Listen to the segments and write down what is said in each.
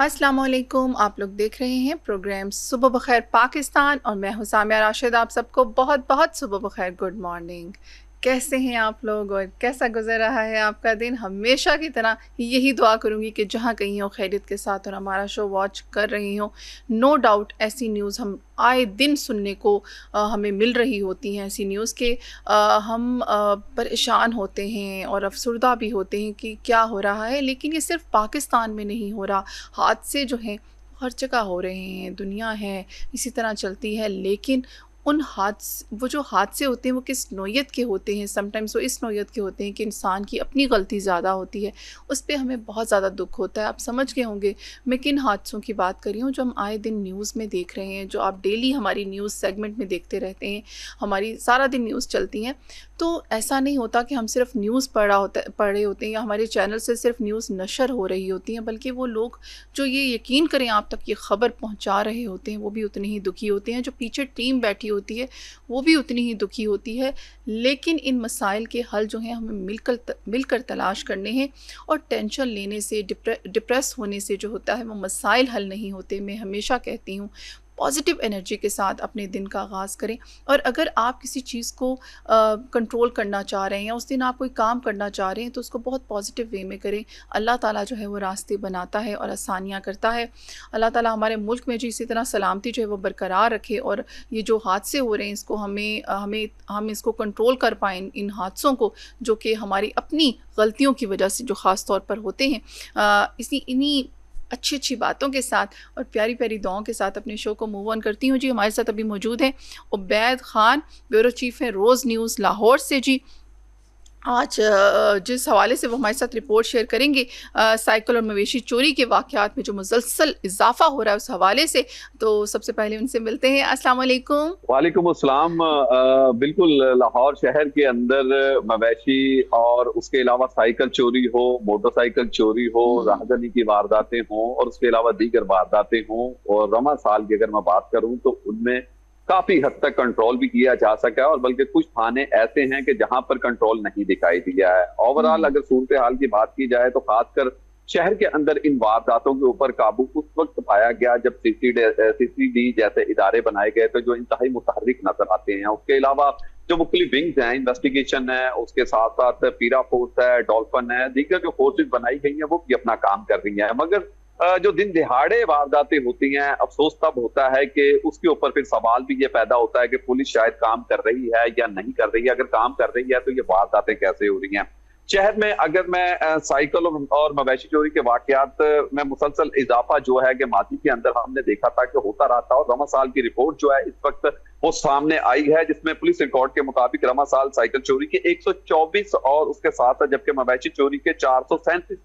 अस्सलामुअलैकुम। आप लोग देख रहे हैं प्रोग्राम सुबह बखैर पाकिस्तान और मैं हूं सामिया राशिद। आप सबको बहुत बहुत सुबह बखैर, गुड मॉर्निंग। कैसे हैं आप लोग और कैसा गुजर रहा है आपका दिन? हमेशा की तरह यही दुआ करूंगी कि जहां कहीं हो खैरियत के साथ और हमारा शो वॉच कर रही हो। नो डाउट ऐसी न्यूज़ हम आए दिन सुनने को हमें मिल रही होती हैं। ऐसी न्यूज़ के हम परेशान होते हैं और अफसरदा भी होते हैं कि क्या हो रहा है। लेकिन ये सिर्फ पाकिस्तान में नहीं हो रहा, हादसे जो हैं हर जगह हो रहे हैं। दुनिया है इसी तरह चलती है। लेकिन वो जो हादसे होते हैं वो किस नौयत के होते हैं? समटाइम्स वो इस नौयत के होते हैं कि इंसान की अपनी गलती ज़्यादा होती है, उस पे हमें बहुत ज़्यादा दुख होता है। आप समझ गए होंगे मैं किन हादसों की बात कर रही हूँ, जो हम आए दिन न्यूज़ में देख रहे हैं, जो आप डेली हमारी न्यूज़ सेगमेंट में देखते रहते हैं। हमारी सारा दिन न्यूज़ चलती हैं। तो ऐसा नहीं होता कि हम सिर्फ न्यूज़ पढ़े होते हैं या हमारे चैनल से सिर्फ न्यूज़ नशर हो रही होती हैं, बल्कि वो लोग जो ये यकीन करें आप तक ये ख़बर पहुंचा रहे होते हैं वो भी उतने ही दुखी होते हैं। जो पीछे टीम बैठी होती है वो भी उतनी ही दुखी होती है। लेकिन इन मसाइल के हल जो हैं हमें मिलकर तलाश करने हैं। और टेंशन लेने से, डिप्रेस होने से जो होता है वो मसाइल हल नहीं होते। मैं हमेशा कहती हूँ पॉजिटिव एनर्जी के साथ अपने दिन का आगाज़ करें। और अगर आप किसी चीज़ को कंट्रोल करना चाह रहे हैं या उस दिन आप कोई काम करना चाह रहे हैं तो उसको बहुत पॉजिटिव वे में करें। अल्लाह ताला जो है वो रास्ते बनाता है और आसानियाँ करता है। अल्लाह ताला हमारे मुल्क में जो इसी तरह सलामती जो है वो बरकरार रखे और ये जो हादसे हो रहे हैं इसको हम इसको कंट्रोल कर पाएँ, इन हादसों को जो कि हमारी अपनी गलतियों की वजह से जो ख़ास तौर पर होते हैं। इन्हीं अच्छी अच्छी बातों के साथ और प्यारी प्यारी दुआओं के साथ अपने शो को मूव ऑन करती हूँ। जी हमारे साथ अभी मौजूद हैं उबैद ख़ान, ब्यूरो चीफ़ हैं रोज़ न्यूज़ लाहौर से। जी आज जिस हवाले से वो हमारे साथ रिपोर्ट शेयर करेंगे, साइकिल और मवेशी चोरी के वाक़यात में जो मुसलसल इजाफा हो रहा है उस हवाले से, तो सबसे पहले उनसे मिलते हैं। अस्सलाम वालेकुम। वालेकुम अस्सलाम। बिल्कुल, लाहौर शहर के अंदर मवेशी और उसके अलावा साइकिल चोरी हो, मोटरसाइकिल चोरी हो, राहदरी की वारदातें हों और उसके अलावा दीगर वारदातें हों, और रमा साल की अगर मैं बात करूं तो उनमें काफी हद तक कंट्रोल भी किया जा सका है, और बल्कि कुछ थाने ऐसे हैं कि जहां पर कंट्रोल नहीं दिखाई दिया है। ओवरऑल अगर सूरत हाल की बात की जाए तो खासकर शहर के अंदर इन वारदातों के ऊपर काबू उस वक्त पाया गया जब सीसीडी जैसे इदारे बनाए गए थे जो इंतहाई मुतहर्रिक नजर आते हैं। उसके अलावा जो मुख्तलिफ विंग्स हैं, इन्वेस्टिगेशन है, उसके साथ साथ पीरा फोर्स है, डॉल्फिन है, दीगर जो फोर्सेज बनाई गई हैं वो भी अपना काम कर रही हैं। मगर जो दिन दिहाड़े वारदातें होती हैं, अफसोस तब होता है कि उसके ऊपर फिर सवाल भी ये पैदा होता है कि पुलिस शायद काम कर रही है या नहीं कर रही है। अगर काम कर रही है तो ये वारदातें कैसे हो रही हैं शहर में? अगर मैं साइकिल और मवेशी चोरी के वाकयात में मुसलसल इजाफा जो है कि माजी के अंदर हमने देखा था कि होता रहा था, और रमा साल की रिपोर्ट जो है इस वक्त वो सामने आई है, जिसमें पुलिस रिकॉर्ड के मुताबिक रमा साल साइकिल चोरी के 124 और उसके साथ साथ जबकि मवेशी चोरी के 437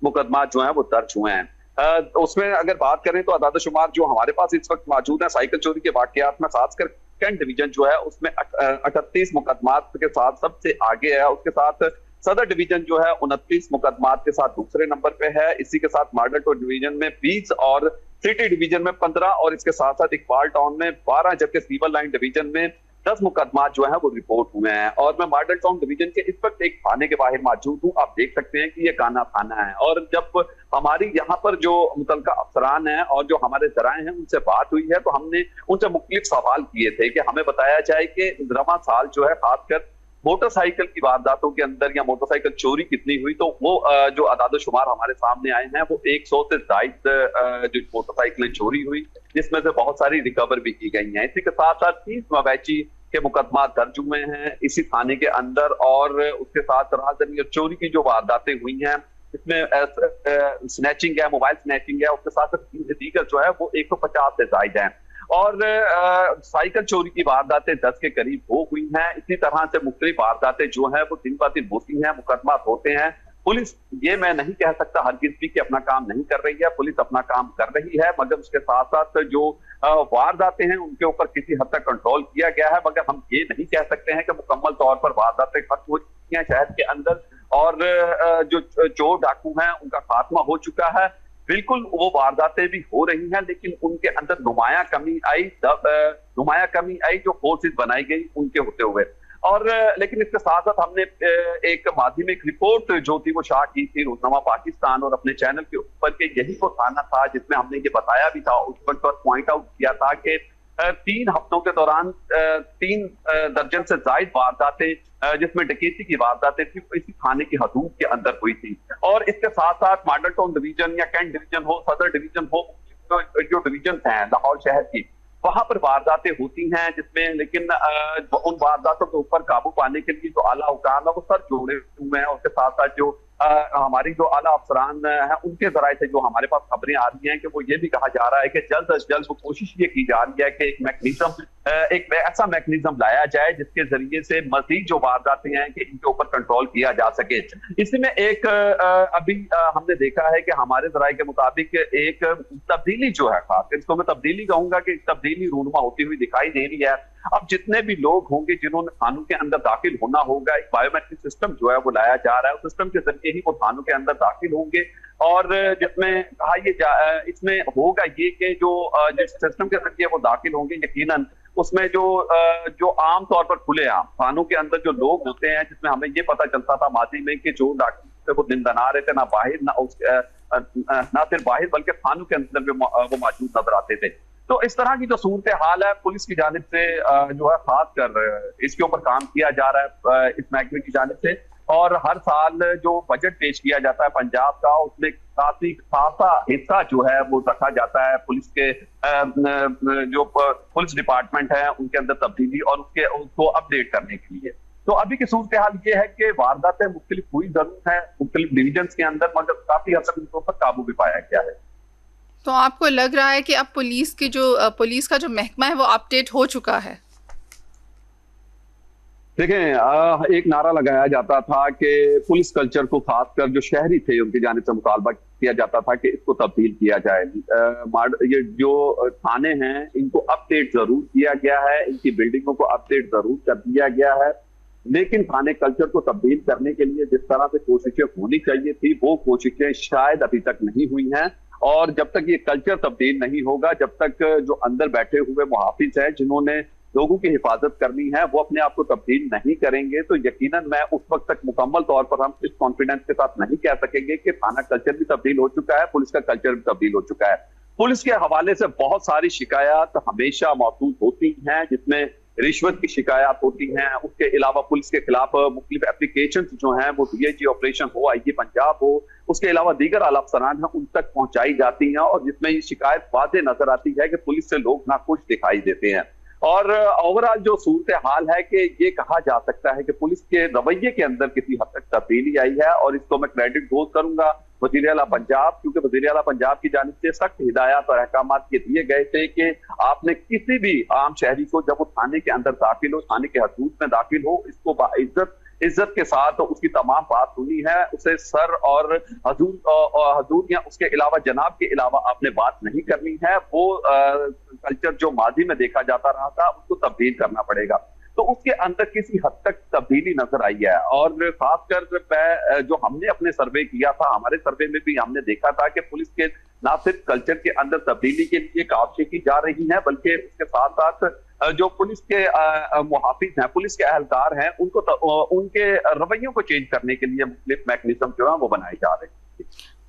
मुकदमा जो है वो दर्ज हुए हैं। उसमें अगर बात करें तो अदाद-ओ-शुमार जो हमारे पास इस वक्त मौजूद है साइकिल चोरी के वाकयात में, खासकर कैंट डिवीजन जो है उसमें 38 मुकदमात के साथ सबसे आगे है। उसके साथ सदर डिवीजन जो है 29 मुकदमात के साथ दूसरे नंबर पे है। इसी के साथ मॉडल टाउन डिवीजन में 20 और सिटी डिवीजन में 15 और इसके साथ साथ इकबाल टाउन में 12, जबकि सिविल लाइन डिवीजन में 10 मुकदमा जो है वो रिपोर्ट हुए हैं। और मैं मॉडल टाउन डिवीजन के इस वक्त एक थाने के बाहर मौजूद हूँ। आप देख सकते हैं कि ये काना थाना है, और जब हमारी यहाँ पर जो मुतलका अफसरान है और जो हमारे जराए हैं उनसे बात हुई है तो हमने उनसे मुख्तलिफ सवाल किए थे कि हमें बताया जाए कि रमा साल जो है खासकर मोटरसाइकिल की वारदातों के अंदर या मोटरसाइकिल चोरी कितनी हुई, तो वो जो अदाद-ओ-शुमार हमारे सामने आए हैं वो 100 से जायद जो मोटरसाइकिलें चोरी हुई, जिसमें से बहुत सारी रिकवर भी की गई हैं। इसी के साथ साथ 30 मवेशी के मुकदमा दर्ज हुए हैं इसी थाने के अंदर, और उसके साथ राहदरी और चोरी की जो वारदातें हुई हैं इसमें स्नैचिंग है, मोबाइल स्नैचिंग है, उसके साथ साथ दीगर जो है वो 150 से जायद है। और साइकिल चोरी की वारदातें 10 के करीब हो हुई हैं। इसी तरह से मुख्तलिफ वारदातें जो हैं वो दिन ब दिन होती हैं, मुकदमा होते हैं। पुलिस, ये मैं नहीं कह सकता हर किसी की अपना काम नहीं कर रही है, पुलिस अपना काम कर रही है, मगर उसके साथ साथ जो वारदातें हैं उनके ऊपर किसी हद तक कंट्रोल किया गया है। मगर हम ये नहीं कह सकते हैं कि मुकम्मल तौर पर वारदातें खत्म हो चुकी हैं शहर के अंदर और जो चोर डाकू हैं उनका खात्मा हो चुका है। बिल्कुल वो वारदातें भी हो रही हैं, लेकिन उनके अंदर नुमाया कमी आई जो फोर्सेज बनाई गई उनके होते हुए। और लेकिन इसके साथ साथ हमने एक माध्यमिक रिपोर्ट जो थी वो शाया की थी रोजनामा पाकिस्तान और अपने चैनल के ऊपर के यही वो थाना था जिसमें हमने ये बताया भी था, उस पर पॉइंट आउट किया था कि 3 हफ्तों के दौरान 3 दर्जन से ज्यादा वारदातें जिसमें डकैती की वारदातें थी इसी थाने की हदूद के अंदर हुई थी। और इसके साथ साथ मॉडल टाउन डिवीजन या कैंट डिवीजन हो, सदर डिवीजन हो, जो डिवीजन हैं लाहौर शहर की, वहां पर वारदातें होती हैं जिसमें लेकिन उन वारदातों के ऊपर काबू पाने के लिए जो आला हुकाम है वो सर जोड़े हुए हैं। उसके साथ साथ जो हमारी जो आला अफसरान है उनके जराए से जो हमारे पास खबरें आ रही हैं कि वो ये भी कहा जा रहा है कि जल्द अज जल्द वो कोशिश ये की जा रही है कि एक ऐसा मैकेनिज्म लाया जाए जिसके जरिए से मजीद जो वारदातें हैं कि इनके ऊपर कंट्रोल किया जा सके। इसमें एक अभी हमने देखा है कि हमारे जराए के मुताबिक एक तब्दीली जो है, खास इसको मैं तब्दीली कहूंगा कि तब्दीली रूनुमा होती हुई दिखाई दे रही है। अब जितने भी लोग होंगे जिन्होंने थानों के अंदर दाखिल होना होगा, एक बायोमेट्रिक सिस्टम जो है वो लाया जा रहा है, उस सिस्टम के जरिए ही वो थानों के अंदर दाखिल होंगे। और जिसमें कहा इसमें होगा ये कि जो जिस सिस्टम के जरिए वो दाखिल होंगे यकीनन उसमें जो आम तौर पर खुले आम थानों के अंदर जो लोग होते हैं, जिसमें हमें ये पता चलता था माजी में कि जो डॉक्टर वो दिन बना रहे थे ना बाहर ना सिर्फ बाहर बल्कि थानों के अंदर भी वो मौजूद नजर आते थे। तो इस तरह की जो सूरत हाल है पुलिस की जानिब से जो है खास कर इसके ऊपर काम किया जा रहा है इस महकमे की जानिब से। और हर साल जो बजट पेश किया जाता है पंजाब का उसमें काफी खासा हिस्सा जो है वो रखा जाता है पुलिस के जो पुलिस डिपार्टमेंट है उनके अंदर तब्दीली और उसको अपडेट करने के लिए। तो अभी की सूरत हाल ये है कि वारदातें मुख्तलिफ हुई जरूर है मुख्तलिफ डिवीजन के अंदर, मगर काफी हद तक उनके ऊपर काबू भी पाया गया है। तो आपको लग रहा है कि अब पुलिस का जो महकमा है वो अपडेट हो चुका है? देखें, एक नारा लगाया जाता था कि पुलिस कल्चर को खासकर जो शहरी थे उनकी जानिब से मुतालबा किया जाता था कि इसको तब्दील किया जाए। ये जो थाने हैं इनको अपडेट जरूर किया गया है, इनकी बिल्डिंगों को अपडेट जरूर कर दिया गया है, लेकिन थाने कल्चर को तब्दील करने के लिए जिस तरह से कोशिशें होनी चाहिए थी वो कोशिशें शायद अभी तक नहीं हुई हैं। और जब तक ये कल्चर तब्दील नहीं होगा, जब तक जो अंदर बैठे हुए मुहाफिज हैं जिन्होंने लोगों की हिफाजत करनी है वो अपने आप को तब्दील नहीं करेंगे, तो यकीनन मैं उस वक्त तक मुकम्मल तौर पर हम इस कॉन्फिडेंस के साथ नहीं कह सकेंगे कि थाना कल्चर भी तब्दील हो चुका है, पुलिस का कल्चर भी तब्दील हो चुका है। पुलिस के हवाले से बहुत सारी शिकायत हमेशा मौजूद होती हैं, जिसमें रिश्वत की शिकायत होती हैं। उसके अलावा पुलिस के खिलाफ मुख्तलिफ एप्लीकेशन जो हैं वो डीआईजी ऑपरेशन हो, आईजी पंजाब हो, उसके अलावा दीगर आला अफसरान हैं उन तक पहुंचाई जाती हैं और जिसमें ये शिकायत वाज़ेह नजर आती है कि पुलिस से लोग नाखुश दिखाई देते हैं। और ओवरऑल जो सूरत हाल है कि ये कहा जा सकता है कि पुलिस के रवैये के अंदर किसी हद तक तब्दीली आई है और इसको मैं क्रेडिट गोज करूंगा वज़ीर आला पंजाब, क्योंकि वज़ीर आला पंजाब की जानिब से सख्त हिदायत और अहकाम ये दिए गए थे कि आपने किसी भी आम शहरी को जब वो थाने के अंदर दाखिल हो, थाने के हदूद में दाखिल हो, इसको इज्जत के साथ उसकी तमाम बात सुनी है, उसे सर और हजूर या उसके अलावा जनाब के अलावा आपने बात नहीं करनी है। वो कल्चर जो माजी में देखा जाता रहा था उसको तब्दील करना पड़ेगा। तो उसके अंदर किसी हद तक तब्दीली नजर आई है। और खासकर जो हमने अपने सर्वे किया था, हमारे सर्वे में भी हमने देखा था कि पुलिस के ना सिर्फ कल्चर के अंदर तब्दीली के लिए काविशें की जा रही हैं, बल्कि उसके साथ साथ जो पुलिस के मुहाफिज हैं, पुलिस के अहलकार हैं, उनके रवैयों को चेंज करने के लिए मुख्तलिफ मैकेनिज्म जो है वो बनाए जा रहे हैं।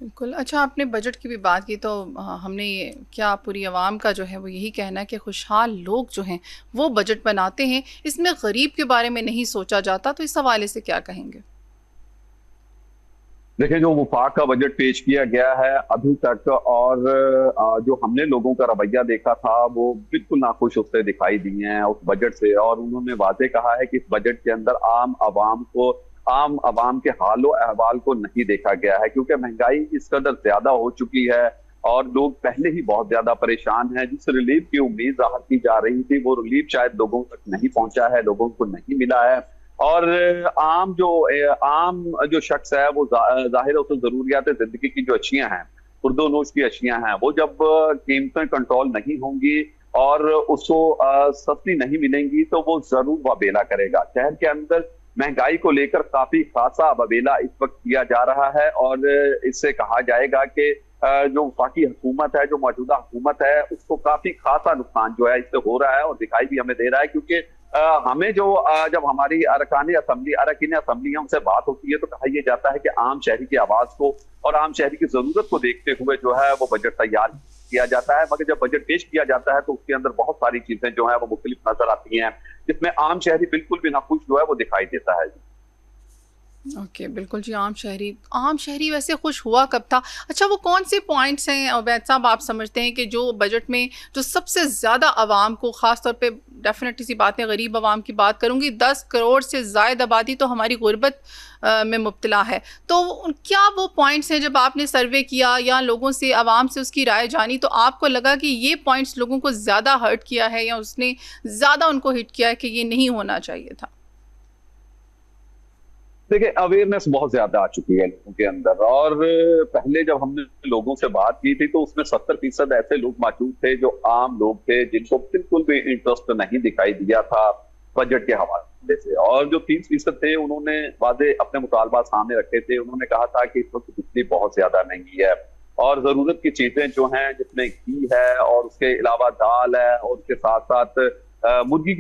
बिल्कुल। अच्छा, आपने बजट की भी बात की तो हमने ये क्या पूरी आवाम का जो है वो यही कहना है कि खुशहाल लोग जो हैं वो बजट बनाते हैं, इसमें गरीब के बारे में नहीं सोचा जाता, तो इस हवाले से क्या कहेंगे? देखिए, जो वफाक का बजट पेश किया गया है अभी तक और जो हमने लोगों का रवैया देखा था वो बिल्कुल नाखुश उससे दिखाई दिए हैं उस बजट से। और उन्होंने वाजे कहा है कि इस बजट के अंदर आम आवाम के हालो अहवाल को नहीं देखा गया है, क्योंकि महंगाई इस कदर ज्यादा हो चुकी है और लोग पहले ही बहुत ज्यादा परेशान हैं। जिस रिलीफ की उम्मीद जाहिर की जा रही थी वो रिलीफ शायद लोगों तक नहीं पहुंचा है, लोगों को नहीं मिला है। और आम जो शख्स है वो जाहिर उसे जरूरियात जिंदगी की जो अशियां हैं, खुर्दोनोश की अशियां हैं, वो जब कीमतें कंट्रोल नहीं होंगी और उसको सस्ती नहीं मिलेंगी तो वो जरूर वबेला करेगा। शहर के अंदर महंगाई को लेकर काफी खासा वबेला इस वक्त किया जा रहा है और इससे कहा जाएगा कि जो वफाकी हुकूमत है, जो मौजूदा हुकूमत है, उसको काफी खासा नुकसान जो है इससे हो रहा है और दिखाई भी हमें दे रहा है, क्योंकि हमें जो जब हमारी अरकान असम्बली उनसे बात होती है तो कहा यह जाता है कि आम शहरी की आवाज को और आम शहरी की जरूरत को देखते हुए जो है वो बजट तैयार किया जाता है। मगर जब बजट पेश किया जाता है तो उसके अंदर बहुत सारी चीजें जो है वो मुख्तलिफ नजर आती हैं, जिसमें आम शहरी बिल्कुल भी नाखुश जो है वो दिखाई देता है। ओके, बिल्कुल जी। आम शहरी वैसे खुश हुआ कब था? अच्छा, वो कौन से पॉइंट्स हैं उबैद साहब आप समझते हैं कि जो बजट में जो सबसे ज़्यादा आवाम को, ख़ास तौर पे डेफिनेटली सी बात है, गरीब आवाम की बात करूँगी, 10 करोड़ से ज़ायद आबादी तो हमारी गुर्बत में मुब्तला है। तो क्या वो पॉइंट्स हैं, जब आपने सर्वे किया या लोगों से, आवाम से उसकी राय जानी, तो आपको लगा कि ये पॉइंट्स लोगों को ज़्यादा हर्ट किया है या उसने ज़्यादा उनको हिट किया है कि ये नहीं होना चाहिए था? देखिए, अवेयरनेस बहुत ज्यादा आ चुकी है लोगों के अंदर। और पहले जब हमने लोगों से बात की थी तो उसमें 70% ऐसे लोग मौजूद थे जो आम लोग थे, जिनको बिल्कुल भी इंटरेस्ट नहीं दिखाई दिया था बजट के हवाले से। और जो 30% थे उन्होंने वादे अपने मुतालबा सामने रखे थे। उन्होंने कहा था कि इस वक्त बिजली बहुत ज्यादा महंगी है और जरूरत की चीजें जो हैं, जिसमें घी है और उसके अलावा दाल है और उसके साथ साथ मुर्गी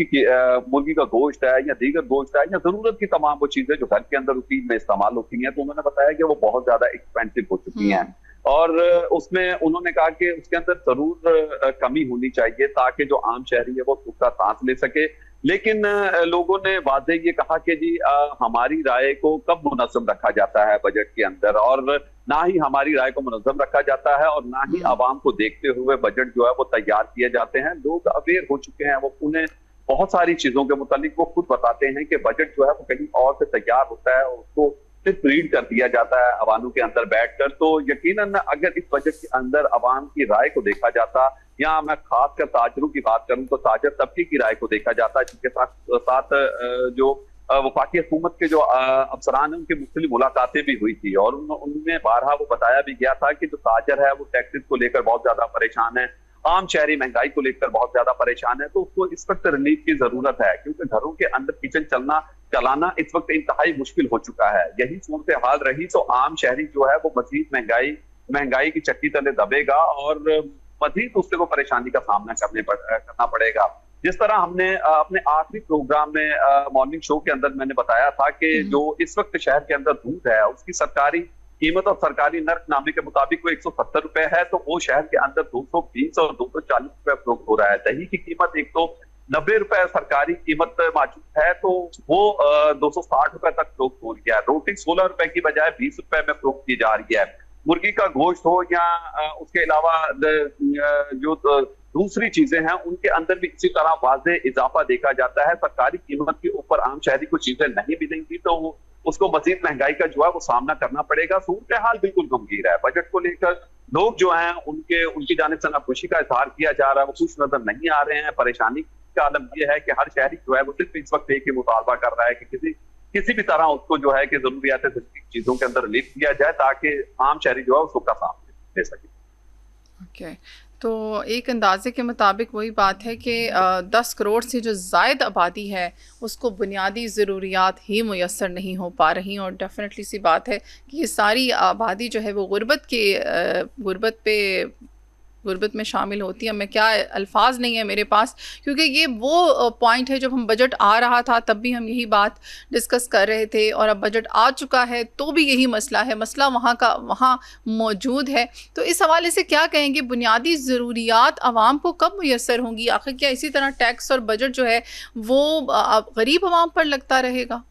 का गोश्त है या दीगर गोश्त है या जरूरत की तमाम वो चीजें जो घर के अंदर रूटीन में इस्तेमाल होती हैं, तो उन्होंने बताया कि वो बहुत ज्यादा एक्सपेंसिव हो चुकी हैं। और उसमें उन्होंने कहा कि उसके अंदर जरूर कमी होनी चाहिए ताकि जो आम शहरी है वो उसका सांस ले सके। लेकिन लोगों ने वादे ये कहा कि जी हमारी राय को कब मुनज़्ज़म रखा जाता है बजट के अंदर, और ना ही हमारी राय को मुनज़्ज़म रखा जाता है और ना ही आवाम को देखते हुए बजट जो है वो तैयार किए जाते हैं। लोग अवेयर हो चुके हैं, वो उन्हें बहुत सारी चीजों के मुतालिक वो खुद बताते हैं कि बजट जो है वो कहीं और से तैयार होता है और उसको सिर्फ रीड कर दिया जाता है अवानों के अंदर बैठकर। तो यकीनन अगर इस बजट के अंदर अवाम की राय को देखा जाता, या मैं खासकर ताजरों की बात करूं तो ताजर तबके की राय को देखा जाता है, जिनके साथ साथ जो वफाकी हुकूमत के जो अफसरान है उनकी मुख्तलिफ मुलाकातें भी हुई थी और उनमें बारहा वो बताया भी गया था कि जो ताजर है वो टैक्सेस को लेकर बहुत ज्यादा परेशान है, आम शहरी महंगाई को लेकर बहुत ज्यादा परेशान है, तो उसको इस वक्त रिलीफ की जरूरत है, क्योंकि घरों के अंदर किचन चलाना इस वक्त इंतहाई मुश्किल हो चुका है। यही सूरत हाल रही तो आम शहरी जो है वो मजीद महंगाई की चक्की तले दबेगा और मजीद उससे वो परेशानी का सामना करना पड़ेगा। जिस तरह हमने अपने आखिरी प्रोग्राम में मॉर्निंग शो के अंदर मैंने बताया था कि जो इस वक्त शहर के अंदर दूध है उसकी सरकारी कीमत और सरकारी नर्कनामे के मुताबिक वो 170 रुपए है, तो वो शहर के अंदर 220 और 240 रुपए फरोख्त हो रहा है। दही की कीमत 190 रुपए सरकारी कीमत मौजूद है, तो वो 260 रुपए तक फरोख्त हो रही है। रोटी 16 रुपए की बजाय 20 रुपए में फरोख्त की जा रही है। मुर्गी का गोश्त हो या उसके अलावा जो दूसरी चीजें हैं उनके अंदर भी इसी तरह वाज़े इजाफा देखा जाता है। सरकारी कीमत के ऊपर आम शहरी को चीजें नहीं मिलेंगी तो उसको मजीद महंगाई का जो है वो सामना करना पड़ेगा। सूरत हाल बिल्कुल गंभीर है। बजट को लेकर लोग जो हैं उनकी जानिब से नाखुशी का इजहार किया जा रहा है, वो खुश नजर नहीं आ रहे हैं। परेशानी का आलम यह है कि हर शहरी जो है वो सिर्फ इस वक्त एक ही मुतालबा कर रहा है कि किसी भी तरह उसको जो है कि जरूरियात चीजों के अंदर रिलीफ किया जाए ताकि आम शहरी जो है उसका सामने ले सके। ओके, तो एक अंदाजे के मुताबिक वही बात है कि 10 करोड़ से जो ज़ायद आबादी है उसको बुनियादी ज़रूरियात ही मुयस्सर नहीं हो पा रही, और डेफिनेटली सी बात है कि ये सारी आबादी जो है वो गुर्बत में शामिल होती है। मैं क्या अल्फाज नहीं है मेरे पास, क्योंकि ये वो पॉइंट है जब हम बजट आ रहा था तब भी हम यही बात डिस्कस कर रहे थे, और अब बजट आ चुका है तो भी यही मसला वहाँ मौजूद है। तो इस हवाले से क्या कहेंगे, बुनियादी ज़रूरियात आवाम को कब मुयस्सर होंगी? आखिर क्या इसी तरह टैक्स और बजट जो है वो गरीब आवाम पर लगता रहेगा?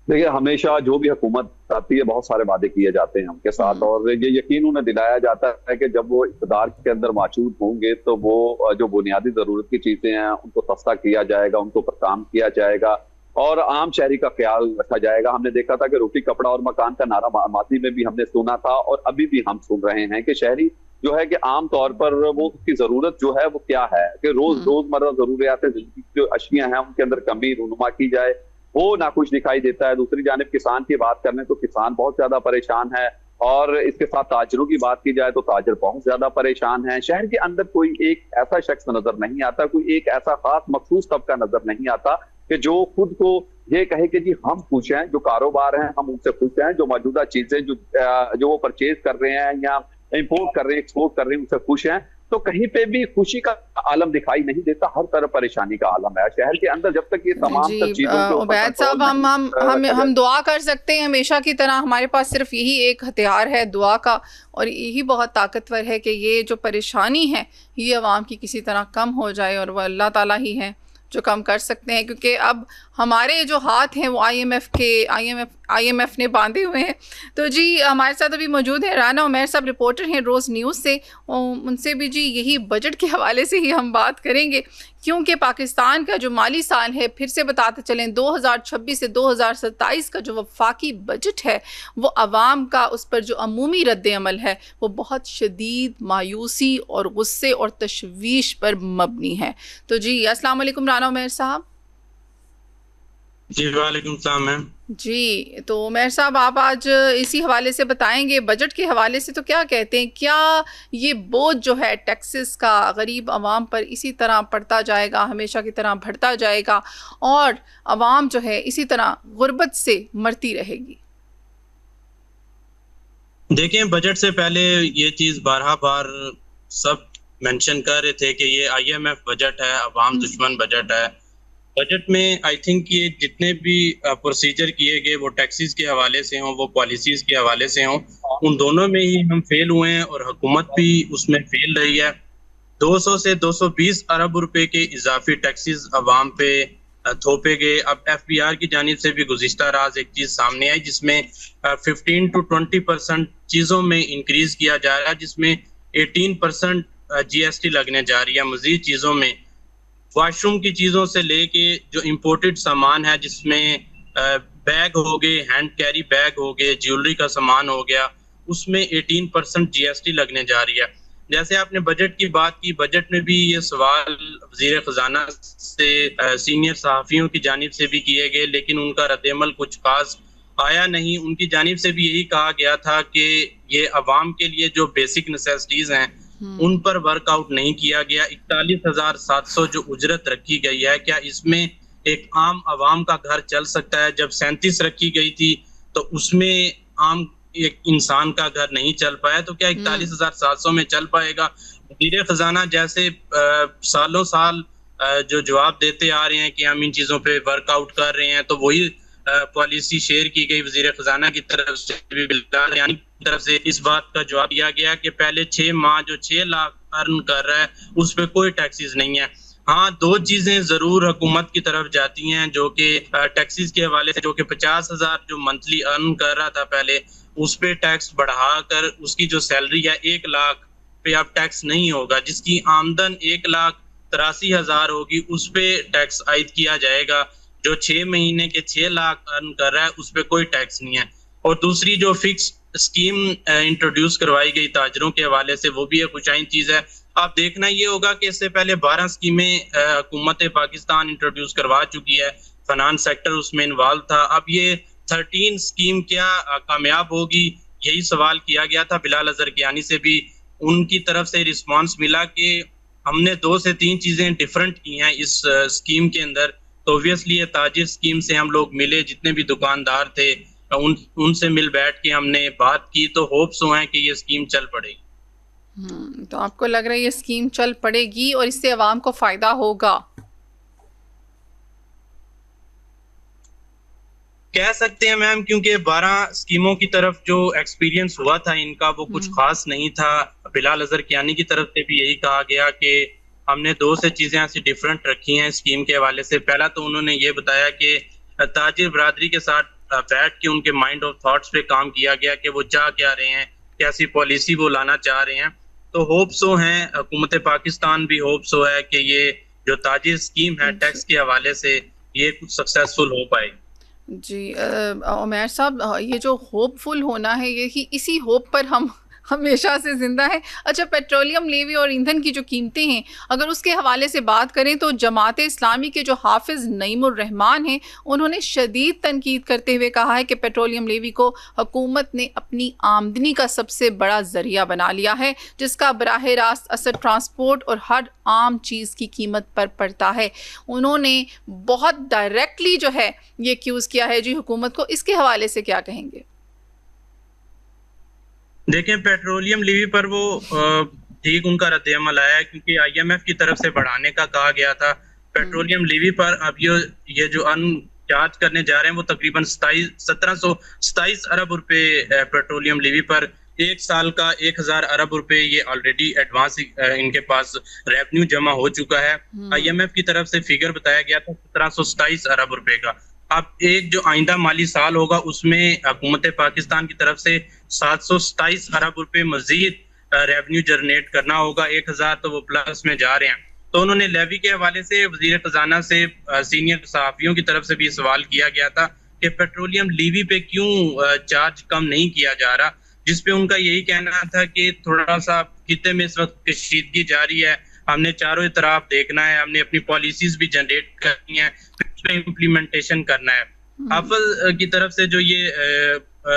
देखिए, हमेशा जो भी हुकूमत आती है बहुत सारे वादे किए जाते हैं उनके साथ, और ये यकीन उन्हें दिलाया जाता है कि जब वो इक़्तिदार के अंदर मौजूद होंगे तो वो जो बुनियादी जरूरत की चीजें हैं उनको सस्ता किया जाएगा, उनको पर काम किया जाएगा और आम शहरी का ख्याल रखा जाएगा। हमने देखा था कि रोटी कपड़ा और मकान का नारा माजी में भी हमने सुना था और अभी भी हम सुन रहे हैं कि शहरी जो है कि आम तौर पर वो उसकी जरूरत जो है वो क्या है कि रोजमर्रा जरूरियात जिंदगी जो अशियां हैं उनके अंदर कमी रूनुमा की जाए, वो नाखुश दिखाई देता है। दूसरी जानिब किसान की बात करें तो किसान बहुत ज्यादा परेशान है, और इसके साथ ताजरों की बात की जाए तो ताजर बहुत ज्यादा परेशान है। शहर के अंदर कोई एक ऐसा शख्स नजर नहीं आता, कोई एक ऐसा खास मखसूस तबका नजर नहीं आता कि जो खुद को ये कहे कि जी हम खुश हैं, जो कारोबार हैं हम उनसे खुश हैं, जो मौजूदा चीजें जो वो परचेज कर रहे हैं या इम्पोर्ट कर रहे हैं एक्सपोर्ट कर रहे हैं उनसे खुश हैं। तो कहीं पे भी खुशी का आलम दिखाई नहीं देता, हर तरफ परेशानी का आलम है शहर के अंदर। जब तक ये तमाम जी सब चीजों के ऊपर उबैद साहब, कंट्रोल नहीं हम दुआ कर सकते हैं हमेशा की तरह। हमारे पास सिर्फ यही एक हथियार है, दुआ का, और यही बहुत ताकतवर है कि ये जो परेशानी है ये अवाम की किसी तरह कम हो जाए, और वह अल्लाह ताला ही हैं जो कम कर सकते हैं। क्योंकि अब हमारे जो हाथ हैं वो आईएमएफ ने बांधे हुए हैं। तो जी हमारे साथ अभी मौजूद है राना उमैर साहब, रिपोर्टर हैं रोज़ न्यूज़ से। उनसे भी जी यही बजट के हवाले से ही हम बात करेंगे, क्योंकि पाकिस्तान का जो माली साल है, फिर से बताते चलें, 2026 से 2027 का जो वफाकी बजट है वो अवाम का उस पर जो अमूमी रद्द-ए-अमल है वो बहुत शदीद मायूसी और गुस्से और तशवीश पर मबनी है। तो जी अस्सलाम वालेकुम राना उमैर साहब। जी वालेकुम सलाम मैम। जी तो उमैर साहब, आप आज इसी हवाले से बताएंगे, बजट के हवाले से तो क्या कहते हैं, क्या ये बोझ जो है टैक्सेस का गरीब आवाम पर इसी तरह पड़ता जाएगा, हमेशा की तरह बढ़ता जाएगा, और आवाम जो है इसी तरह गुर्बत से मरती रहेगी? देखें, बजट से पहले ये चीज़ बारहा बार सब मेंशन कर रहे थे कि ये आईएमएफ बजट है, अवाम दुश्मन बजट है। बजट में आई थिंक ये जितने भी प्रोसीजर किए गए, वो टैक्सेस के हवाले से हों, वो पॉलिसीज़ के हवाले से हों, उन दोनों में ही हम फेल हुए हैं और हुकूमत भी उसमें फेल रही है। 200 से 220 अरब रुपए के इजाफी टैक्सेस अवाम पे थोपे गए। अब एफबीआर की जानिब से भी गुज़िश्ता राज एक चीज़ सामने आई, जिसमें 15 to 20% चीज़ों में इंक्रीज किया जा रहा है, जिसमें 18% जीएसटी लगने जा रही है। मज़ीद चीज़ों में वॉशरूम की चीज़ों से लेके जो इम्पोर्टेड सामान है, जिसमें बैग हो गए, हैंड कैरी बैग हो गए, ज्वेलरी का सामान हो गया, उसमें 18% जीएसटी लगने जा रही है। जैसे आपने बजट की बात की, बजट में भी ये सवाल वज़ीर ख़जाना से सीनियर सहाफ़ियों की जानिब से भी किए गए, लेकिन उनका रद्द-ए-अमल कुछ खास आया नहीं। उनकी जानिब से भी यही कहा गया था कि ये अवाम के लिए जो बेसिक नेसेसिटीज़ हैं उन पर वर्कआउट नहीं किया गया। 41,700 जो उजरत रखी गई है, क्या इसमें एक आम आवाम का घर चल सकता है? जब 37 रखी गई थी तो उसमें आम एक इंसान का घर नहीं चल पाया, तो क्या 41,700 में चल पाएगा? वज़ीर ख़जाना जैसे सालों साल जो जवाब देते आ रहे हैं कि हम इन चीज़ों पे वर्कआउट कर रहे हैं, तो वही पॉलिसी शेयर की गई वज़ीर ख़जाना की तरफ से भी, बिल्कुल यानी तरफ से इस बात का जवाब दिया गया कि पहले 6 माह जो 6 लाख अर्न कर रहा है उस पर कोई टैक्सेस नहीं है। हाँ, 2 चीज़ें ज़रूर हुकूमत की तरफ जाती हैं, जो कि टैक्सेस के हवाले से, जो कि 50,000 जो मंथली अर्न कर रहा था पहले, उस पर टैक्स बढ़ाकर उसकी जो सैलरी है 1 लाख पे अब टैक्स नहीं होगा। जिसकी आमदन 1,83,000 होगी उस पर टैक्स आयद किया जाएगा। जो 6 महीने के 6 लाख अर्न कर रहा है उस पर कोई टैक्स नहीं है। और दूसरी जो फिक्स स्कीम इंट्रोड्यूस करवाई गई ताजरों के हवाले से, वो भी एक खुशाइन चीज़ है। आप देखना ये होगा कि इससे पहले 12 स्कीमें हुकूमत पाकिस्तान इंट्रोड्यूस करवा चुकी है, फाइनेंस सेक्टर उसमें इन्वॉल्व था। अब ये 13 स्कीम क्या कामयाब होगी, यही सवाल किया गया था। बिलाल अज़रकियानी से भी उनकी तरफ से रिस्पॉन्स मिला कि हमने 2 से 3 चीज़ें डिफरेंट की हैं इस स्कीम के अंदर। तो ऑब्वियसली ये ताजिर स्कीम से हम लोग मिले, जितने भी दुकानदार थे उनसे मिल बैठ के हमने बात की, तो होप्स हैं कि ये स्कीम चल पड़ेगी। तो आपको लग रहा है ये स्कीम चल पड़ेगी और इससे आवाम को फायदा होगा? कह सकते हैं मैम, क्योंकि 12 स्कीमों की तरफ जो एक्सपीरियंस हुआ था इनका, वो कुछ खास नहीं था। बिलाल अज़रकियानी की तरफ से भी यही कहा गया कि हमने 2 से चीज़ें ऐसी डिफरेंट रखी हैं स्कीम के हवाले से। पहला तो उन्होंने ये बताया कि ताजिर बरादरी के साथ बैठ के उनके माइंड ऑफ थॉट्स पे काम किया गया कि वो चाह क्या रहे हैं, कैसी पॉलिसी वो लाना चाह रहे हैं। तो होप्सो हैं, हुकूमत पाकिस्तान भी होप्सो है कि ये जो ताजिर स्कीम है टैक्स के हवाले से, ये कुछ सक्सेसफुल हो पाएगी। जी उमैर साहब, ये जो होपफुल होना है, ये इसी होप पर हम हमेशा से ज़िंदा है। अच्छा, पेट्रोलियम लेवी और ईंधन की जो कीमतें हैं, अगर उसके हवाले से बात करें तो जमात इस्लामी के जो हाफिज़ नईमुर रहमान हैं, उन्होंने शदीद तनकीद करते हुए कहा है कि पेट्रोलियम लेवी को हुकूमत ने अपनी आमदनी का सबसे बड़ा ज़रिया बना लिया है, जिसका बराह रास्त असर ट्रांसपोर्ट और हर आम चीज़ की कीमत पर पड़ता है। उन्होंने बहुत डायरेक्टली जो है ये एक्यूज़ किया है जी हुकूमत को। इसके हवाले से क्या कहेंगे? देखें, पेट्रोलियम लेवी पर वो ठीक उनका रद्द-ए-अमल आया है, क्योंकि आईएमएफ की तरफ से बढ़ाने का कहा गया था पेट्रोलियम लीवी पर। अब ये जो चार्ज करने जा रहे हैं वो तकरीबन 1727 अरब रुपए पेट्रोलियम लीवी पर, एक साल का 1000 अरब रुपए ये ऑलरेडी एडवांस इनके पास रेवेन्यू जमा हो चुका है। आईएमएफ की तरफ से फिगर बताया गया था 1727 अरब रुपए का। अब एक जो आइंदा माली साल होगा उसमें हुकूमत पाकिस्तान की तरफ से 727 अरब रुपए मजीद रेवेन्यू जनरेट करना होगा। 1000 तो वो प्लस में जा रहे हैं। तो उन्होंने लेवी के हवाले से वजीर खजाना से सीनियर सहाफियों की तरफ से भी सवाल किया गया था कि पेट्रोलियम लीवी पे क्यों चार्ज कम नहीं किया जा रहा, जिसपे उनका यही कहना था कि थोड़ा सा खिते में इस वक्त कशीदगी जारी है, हमने चारों तरफ देखना है, हमने अपनी पॉलिसीज भी जनरेट करनी है, उस पर इम्प्लीमेंटेशन करना है। हाफिज की तरफ से जो ये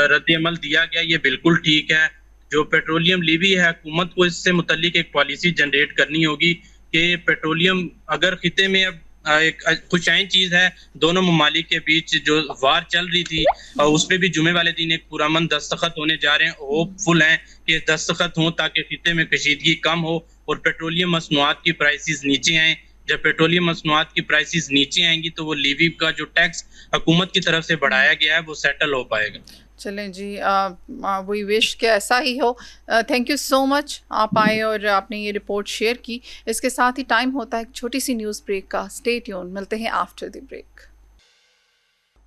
रद्द अमल दिया गया ये बिल्कुल ठीक है। जो पेट्रोलियम लीवी है, हुकूमत को इससे मुतल्लिक एक पॉलिसी जनरेट करनी होगी कि पेट्रोलियम अगर खिते में अब एक खुशाइन चीज है, दोनों ममालिक के बीच जो वार चल रही थी और उस पर भी जुमे वाले दिन एक पुरअमन दस्तखत होने जा रहे हैं। होपफुल हैं कि दस्तखत हों ताकि खिते में कशीदगी कम हो और पेट्रोलियम मसनूआत की प्राइसेस नीचे आएँ। जब पेट्रोलियम मसनूआत की प्राइसेस नीचे आएंगी तो वो लीवी का जो टैक्स हुकूमत की तरफ से बढ़ाया गया है वो सेटल हो पाएगा। चलें जी, वी विश कि ऐसा ही हो। थैंक यू सो मच, आप आए और आपने ये रिपोर्ट शेयर की। इसके साथ ही टाइम होता है एक छोटी सी न्यूज़ ब्रेक का। स्टे ट्यून, मिलते हैं after the break.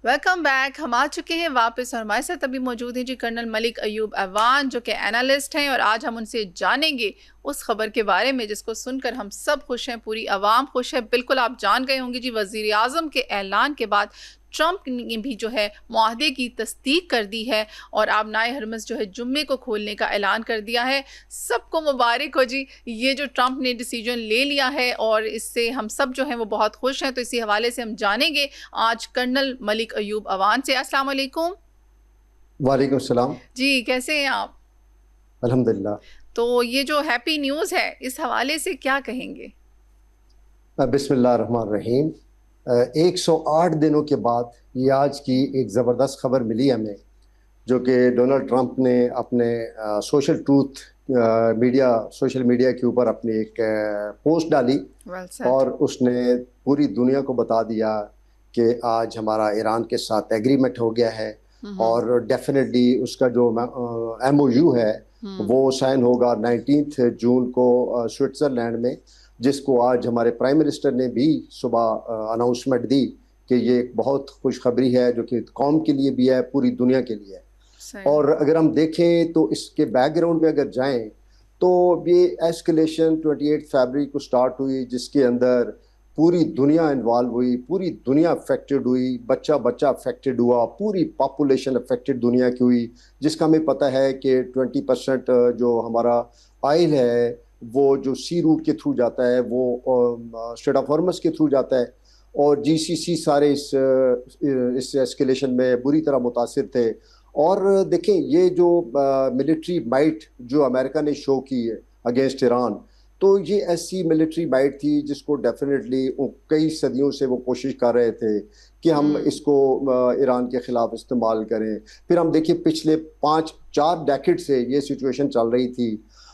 Welcome back. हम आ चुके हैं वापस और हमारे साथ अभी मौजूद हैं जी कर्नल मलिक अयूब अवान, जो कि एनालिस्ट हैं, और आज हम उनसे जानेंगे उस खबर के बारे में जिसको सुनकर हम सब खुश हैं, पूरी आवाम खुश है। बिल्कुल आप जान गए होंगे जी, वज़ीर आज़म के ऐलान के बाद ट्रंप ने भी जो है मुआहदे की तस्दीक कर दी है और आबनाए हरमज़ जो है जुम्मे को खोलने का ऐलान कर दिया है। सबको मुबारक हो जी, ये जो ट्रंप ने डिसीजन ले लिया है और इससे हम सब जो हैं वो बहुत खुश हैं। तो इसी हवाले से हम जानेंगे आज कर्नल मलिक अयूब अवान से। अस्सलाम वालेकुम। वालेकुम सलाम जी, कैसे हैं आप? अल्हम्दुलिल्लाह। तो ये जो हैप्पी न्यूज़ है इस हवाले से क्या कहेंगे? बिस्मिल्लाह रहमान रहीम। 108 दिनों के बाद ये आज की एक ज़बरदस्त खबर मिली हमें, जो कि डोनाल्ड ट्रंप ने अपने सोशल मीडिया के ऊपर अपनी एक पोस्ट डाली और उसने पूरी दुनिया को बता दिया कि आज हमारा ईरान के साथ एग्रीमेंट हो गया है और डेफिनेटली उसका जो MOU है वो साइन होगा 19 जून को स्विट्ज़रलैंड में, जिसको आज हमारे प्राइम मिनिस्टर ने भी सुबह अनाउंसमेंट दी कि ये एक बहुत खुशखबरी है जो कि कौम के लिए भी है, पूरी दुनिया के लिए है। और अगर हम देखें तो इसके बैकग्राउंड में अगर जाएं तो ये एस्केलेशन 28 फरवरी को स्टार्ट हुई, जिसके अंदर पूरी दुनिया इन्वॉल्व हुई, पूरी दुनिया अफेक्टेड हुई, बच्चा अफेक्टेड हुआ, पूरी पॉपुलेशन अफेक्टेड दुनिया की हुई, जिसका हमें पता है कि 20% जो हमारा ऑयल है वो जो सी रूट के थ्रू जाता है वो स्ट्रेट ऑफ हॉर्मस के थ्रू जाता है और GCC सारे इस एस्केलेशन में बुरी तरह मुतासिर थे। और देखें ये जो मिलिट्री माइट जो अमेरिका ने शो की है अगेंस्ट ईरान, तो ये ऐसी मिलिट्री माइट थी जिसको डेफिनेटली कई सदियों से वो कोशिश कर रहे थे कि हम इसको ईरान के ख़िलाफ़ इस्तेमाल करें। फिर हम देखिए पिछले 5-4 डेकेड से ये सिचुएशन चल रही थी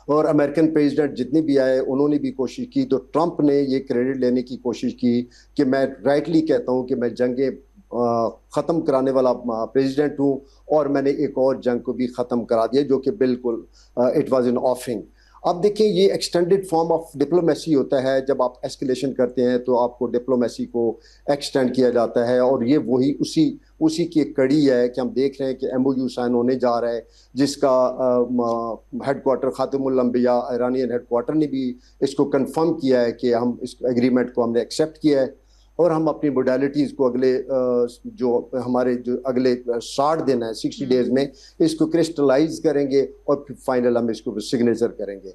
और अमेरिकन प्रेसिडेंट जितने भी आए उन्होंने भी कोशिश की। तो ट्रंप ने ये क्रेडिट लेने की कोशिश की कि मैं राइटली कहता हूँ कि मैं जंगें ख़त्म कराने वाला प्रेसिडेंट हूँ और मैंने एक और जंग को भी ख़त्म करा दिया, जो कि बिल्कुल इट वाज एन ऑफिंग। अब देखिए ये एक्सटेंडेड फॉर्म ऑफ डिप्लोमेसी होता है, जब आप एस्केलेशन करते हैं तो आपको डिप्लोमेसी को एक्सटेंड किया जाता है और ये वही उसी की एक कड़ी है कि हम देख रहे हैं कि MOU साइन होने जा रहा है, जिसका हेडक्वार्टर खातिमुल अंबिया ईरानियन हेडक्वार्टर ने भी इसको कंफर्म किया है कि हम इस एग्रीमेंट को हमने एक्सेप्ट किया है और हम अपनी मोडालिटीज़ को हमारे जो अगले 60 दिन है 60 डेज में इसको क्रिस्टलाइज करेंगे और फिर फाइनल हम इसको सिग्नेचर करेंगे।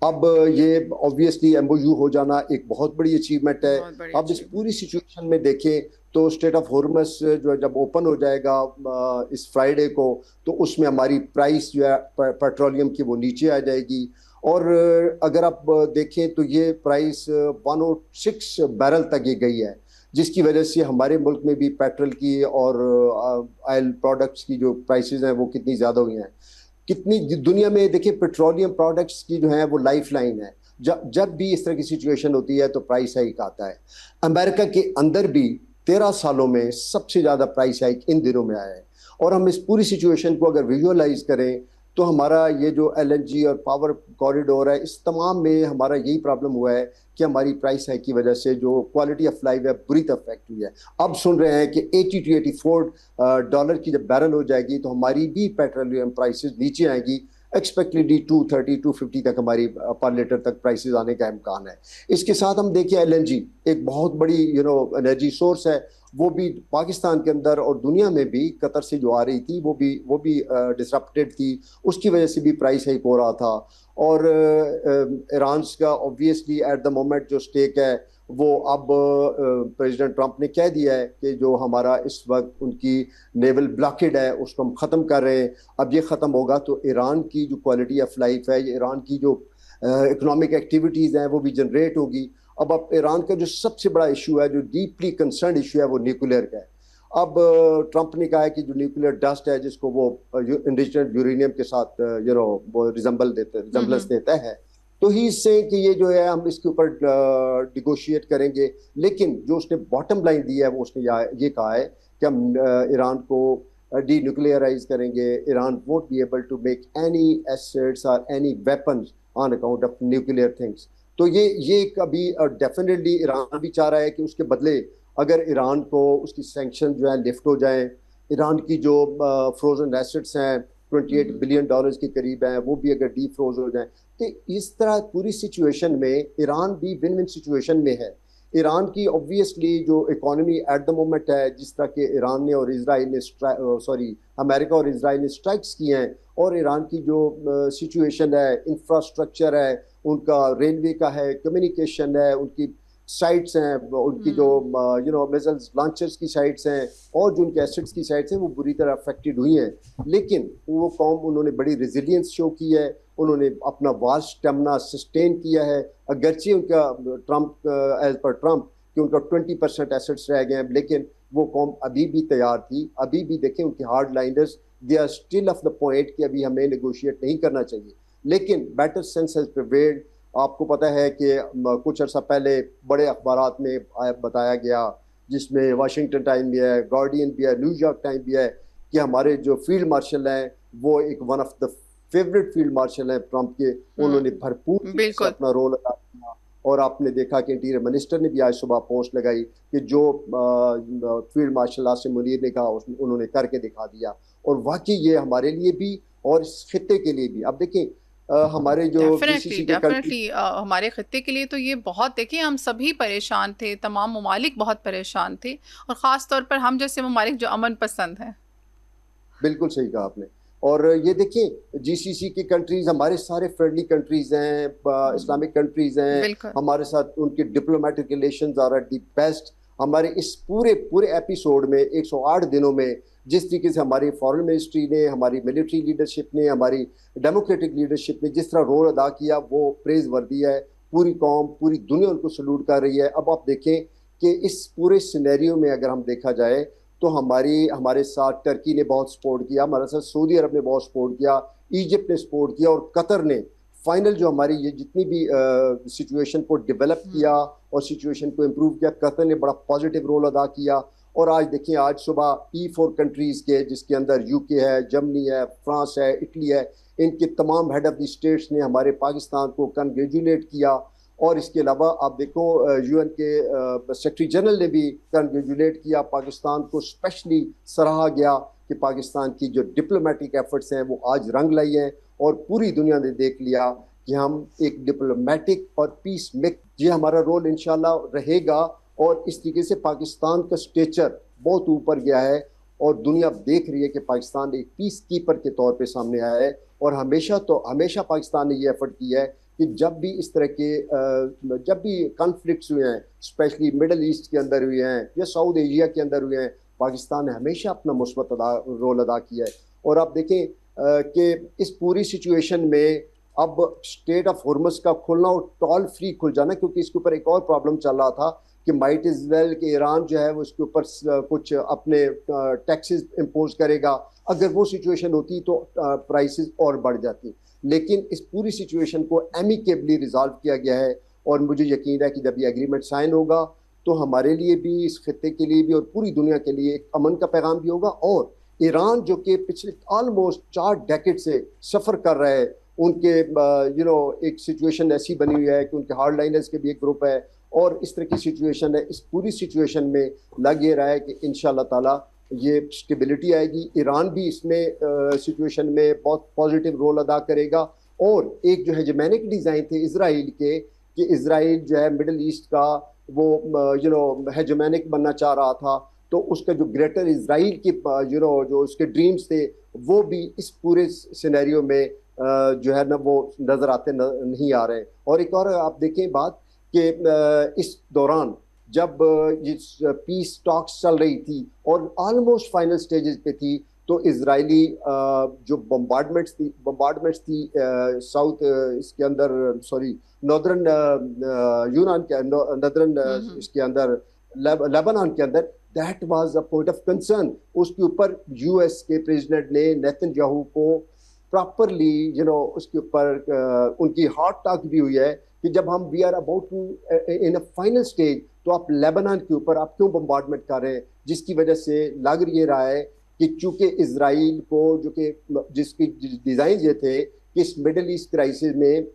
अब ये ऑब्वियसली MOU हो जाना एक बहुत बड़ी अचीवमेंट है। अब इस पूरी सिचुएशन में देखें तो स्ट्रेट ऑफ हॉर्मस जो है जब ओपन हो जाएगा इस फ्राइडे को, तो उसमें हमारी प्राइस जो है पेट्रोलियम की वो नीचे आ जाएगी और अगर आप देखें तो ये प्राइस 106 बैरल तक ये गई है, जिसकी वजह से हमारे मुल्क में भी पेट्रोल की और ऑयल प्रोडक्ट्स की जो प्राइसेस हैं वो कितनी ज़्यादा हुई हैं। कितनी दुनिया में देखिए पेट्रोलियम प्रोडक्ट्स की जो है वो लाइफ लाइन है। जब भी इस तरह की सिचुएशन होती है तो प्राइस हाइक आता है। अमेरिका के अंदर भी 13 सालों में सबसे ज़्यादा प्राइस हाइक इन दिनों में आया है। और हम इस पूरी सिचुएशन को अगर विजुअलाइज करें तो हमारा ये जो LNG और पावर कॉरिडोर है, इस तमाम में हमारा यही प्रॉब्लम हुआ है कि हमारी प्राइस हाइक की वजह से जो क्वालिटी ऑफ लाइफ है बुरी तरह अफेक्ट हुई है। अब सुन रहे हैं कि 80 to 84 डॉलर की जब बैरल हो जाएगी तो हमारी भी पेट्रोलियम प्राइसेस नीचे आएगी। एक्सपेक्टेडली 230 250 तक हमारी पर लीटर तक प्राइसेस आने का इम्कान है। इसके साथ हम देखिए LNG एक बहुत बड़ी एनर्जी सोर्स है, वो भी पाकिस्तान के अंदर और दुनिया में भी कतर से जो आ रही थी वो भी डिसरप्टेड थी, उसकी वजह से भी प्राइस हाइक हो रहा था। और ईरान का ऑब्वियसली एट द मोमेंट जो स्टेक है वो अब प्रेसिडेंट ट्रंप ने कह दिया है कि जो हमारा इस वक्त उनकी नेवल ब्लॉकेड है उसको हम ख़त्म कर रहे हैं। अब ये ख़त्म होगा तो ईरान की जो क्वालिटी ऑफ लाइफ है, ईरान की जो इकोनॉमिक एक्टिविटीज़ हैं वो भी जनरेट होगी। अब ईरान का जो सबसे बड़ा इशू है, जो डीपली कंसर्न इशू है, वो न्यूक्लियर का है। अब ट्रंप ने कहा है कि जो न्यूक्लियर डस्ट है जिसको वो इंडिजिनस यूरेनियम के साथ वो रिजम्बलेंस देता है, तो ही इससे कि ये जो है हम इसके ऊपर निगोशिएट करेंगे। लेकिन जो उसने बॉटम लाइन दी है वो उसने ये कहा है कि हम ईरान को डी न्यूक्लियराइज करेंगे। Iran won't be able to make any assets और any weapons on account of nuclear things. तो ये कभी डेफिनेटली ईरान भी चाह रहा है कि उसके बदले अगर ईरान को उसकी सैंक्शन जो है लिफ्ट हो जाए, ईरान की जो फ्रोजन एसेट्स हैं 28 बिलियन डॉलर्स के करीब हैं वो भी अगर डी फ्रोज हो जाए, तो इस तरह पूरी सिचुएशन में ईरान भी विन विन सिचुएशन में है। ईरान की ऑब्वियसली जो इकोनॉमी एट द मोमेंट है, जिस तरह के ईरान ने और इजराइल ने अमेरिका और इजराइल ने स्ट्राइक्स किए हैं, और ईरान की जो सिचुएशन है, इंफ्रास्ट्रक्चर है उनका, रेलवे का है, कम्युनिकेशन है, उनकी साइट्स हैं, उनकी जो मिसाइल्स लॉन्चर्स की साइट्स हैं और जो उनके एसेट्स की साइट्स हैं वो बुरी तरह अफेक्टेड हुई हैं। लेकिन वो कौम, उन्होंने बड़ी रेजिलियंस शो की है, उन्होंने अपना वार स्टेमिना सस्टेन किया है। अगरचे उनका एज पर ट्रंप कि उनका 20% एसेट्स रह गए हैं, लेकिन वो कौम अभी भी तैयार थी। अभी भी देखें उनके hard liners, they are still of the point कि अभी हमें नेगोशिएट नहीं करना चाहिए। लेकिन बेटर सेंस हैज प्रिवेल्ड। आपको पता है कि कुछ अर्सा पहले बड़े अखबारात में बताया गया, जिसमें वाशिंगटन टाइम भी है, गार्डियन भी है, न्यूयॉर्क टाइम भी है, कि हमारे जो फील्ड मार्शल हैं वो एक one of the favourite field marshal हैं ट्रंप के, उन्होंने भरपूर अपना रोल अदा किया। और आपने देखा कि इंटीरियर मिनिस्टर ने भी आज सुबह पोस्ट लगाई कि जो फील्ड मार्शल आसिम मुनीर ने कहा उन्होंने करके दिखा दिया। और वाकई ये हमारे लिए भी और इस खित्ते के लिए भी, अब देखें हमारे जो डेफिनेटली हमारे खत्ते के लिए तो ये बहुत, देखिए हम सभी परेशान थे, तमाम ममालिक बहुत परेशान थे, और ख़ास तौर पर हम जैसे ममालिक जो अमन पसंद हैं। बिल्कुल सही कहा आपने। और ये देखिए GCC की कंट्रीज हमारे सारे फ्रेंडली कंट्रीज हैं, इस्लामिक कंट्रीज हैं, हमारे साथ उनके diplomatic relations are at the best. हमारे इस पूरे एपिसोड में 108 दिनों में जिस तरीके से हमारी फॉरेन मिनिस्ट्री ने, हमारी मिलिट्री लीडरशिप ने, हमारी डेमोक्रेटिक लीडरशिप ने जिस तरह रोल अदा किया वो प्रेज वर्दी है। पूरी कौम, पूरी दुनिया उनको सल्यूट कर रही है। अब आप देखें कि इस पूरे सिनेरियो में अगर हम देखा जाए तो हमारे साथ टर्की ने बहुत सपोर्ट किया, हमारे साथ सऊदी अरब ने बहुत सपोर्ट किया, इजिप्ट ने सपोर्ट किया, और कतर ने फाइनल जो हमारी ये जितनी भी सिचुएशन को डेवलप किया और सिचुएशन को इम्प्रूव किया, कतर ने बड़ा पॉजिटिव रोल अदा किया। और आज देखिए, आज सुबह E4 कंट्रीज़ के, जिसके अंदर UK है, जर्मनी है, फ्रांस है, इटली है, इनके तमाम हेड ऑफ द स्टेट्स ने हमारे पाकिस्तान को कंग्रेचुलेट किया। और इसके अलावा आप देखो UN के सेक्रेटरी जनरल ने भी कंग्रेचुलेट किया पाकिस्तान को, स्पेशली सराहा गया कि पाकिस्तान की जो डिप्लोमेटिक एफर्ट्स हैं वो आज रंग लाई हैं, और पूरी दुनिया ने देख लिया कि हम एक डिप्लोमेटिक और पीस मेक, ये हमारा रोल इंशाल्लाह रहेगा। और इस तरीके से पाकिस्तान का स्टेचर बहुत ऊपर गया है, और दुनिया देख रही है कि पाकिस्तान एक पीस कीपर के तौर पे सामने आया है। और हमेशा पाकिस्तान ने ये एफर्ट किया है कि जब भी इस तरह के जब भी कॉन्फ्लिक्ट्स हुए हैं, स्पेशली मिडल ईस्ट के अंदर हुए हैं या साउथ एशिया के अंदर हुए हैं, पाकिस्तान ने हमेशा अपना मुस्बत रोल अदा किया है। और आप देखें कि इस पूरी सिचुएशन में अब स्टेट ऑफ हॉर्मस का खुलना और टोल फ्री खुल जाना, क्योंकि इसके ऊपर एक और प्रॉब्लम चल रहा था कि माइट इज वेल कि ईरान जो है वो इसके ऊपर कुछ अपने टैक्सेस इम्पोज करेगा। अगर वो सिचुएशन होती तो प्राइसेस और बढ़ जाती, लेकिन इस पूरी सिचुएशन को एमिकेबली रिजॉल्व किया गया है। और मुझे यकीन है कि जब ये एग्रीमेंट साइन होगा तो हमारे लिए भी, इस खत्ते के लिए भी और पूरी दुनिया के लिए एक अमन का पैगाम भी होगा। और ईरान जो कि पिछले ऑलमोस्ट 4 डेकेड से सफ़र कर रहा है, उनके एक सिचुएशन ऐसी बनी हुई है कि उनके हार्ड लाइनर्स के भी एक ग्रुप है और इस तरह की सिचुएशन है। इस पूरी सिचुएशन में लग ये रहा है कि इंशाल्लाह ताला ये स्टेबिलिटी आएगी। ईरान भी इसमें सिचुएशन में बहुत पॉजिटिव रोल अदा करेगा। और एक जो हेजेमोनिक डिज़ाइन थे इसराइल के, कि इसराइल जो है मिडल ईस्ट का वो हेजेमोनिक बनना चाह रहा था, तो उसका जो ग्रेटर इसराइल की जो उसके ड्रीम्स थे वो भी इस पूरे सिनेरियो में जो है ना वो नज़र आते नहीं आ रहे। और एक और आप देखें बात कि इस दौरान जब ये पीस टॉक्स चल रही थी और ऑलमोस्ट फाइनल स्टेजेस पे थी, तो इजरायली जो बम्बार्डमेंट्स थी साउथ इसके अंदर नॉर्दर्न यूनान के नॉर्दर्न इसके अंदर लेबनान के अंदर, that was a point of concern. उसके ऊपर यूएस के प्रेसिडेंट ने नेतन्याहू को प्रॉपरली उसके ऊपर उनकी हॉट टॉक भी हुई है कि जब हम we are about to in a final stage, तो आप लेबनान के ऊपर आप क्यों बम्बार्डमेंट कर रहे हैं, जिसकी वजह से लग ये रहा है कि चूंकि इसराइल को जो कि जिसकी डिज़ाइन ये थे कि इस मिडल ईस्ट क्राइसिस में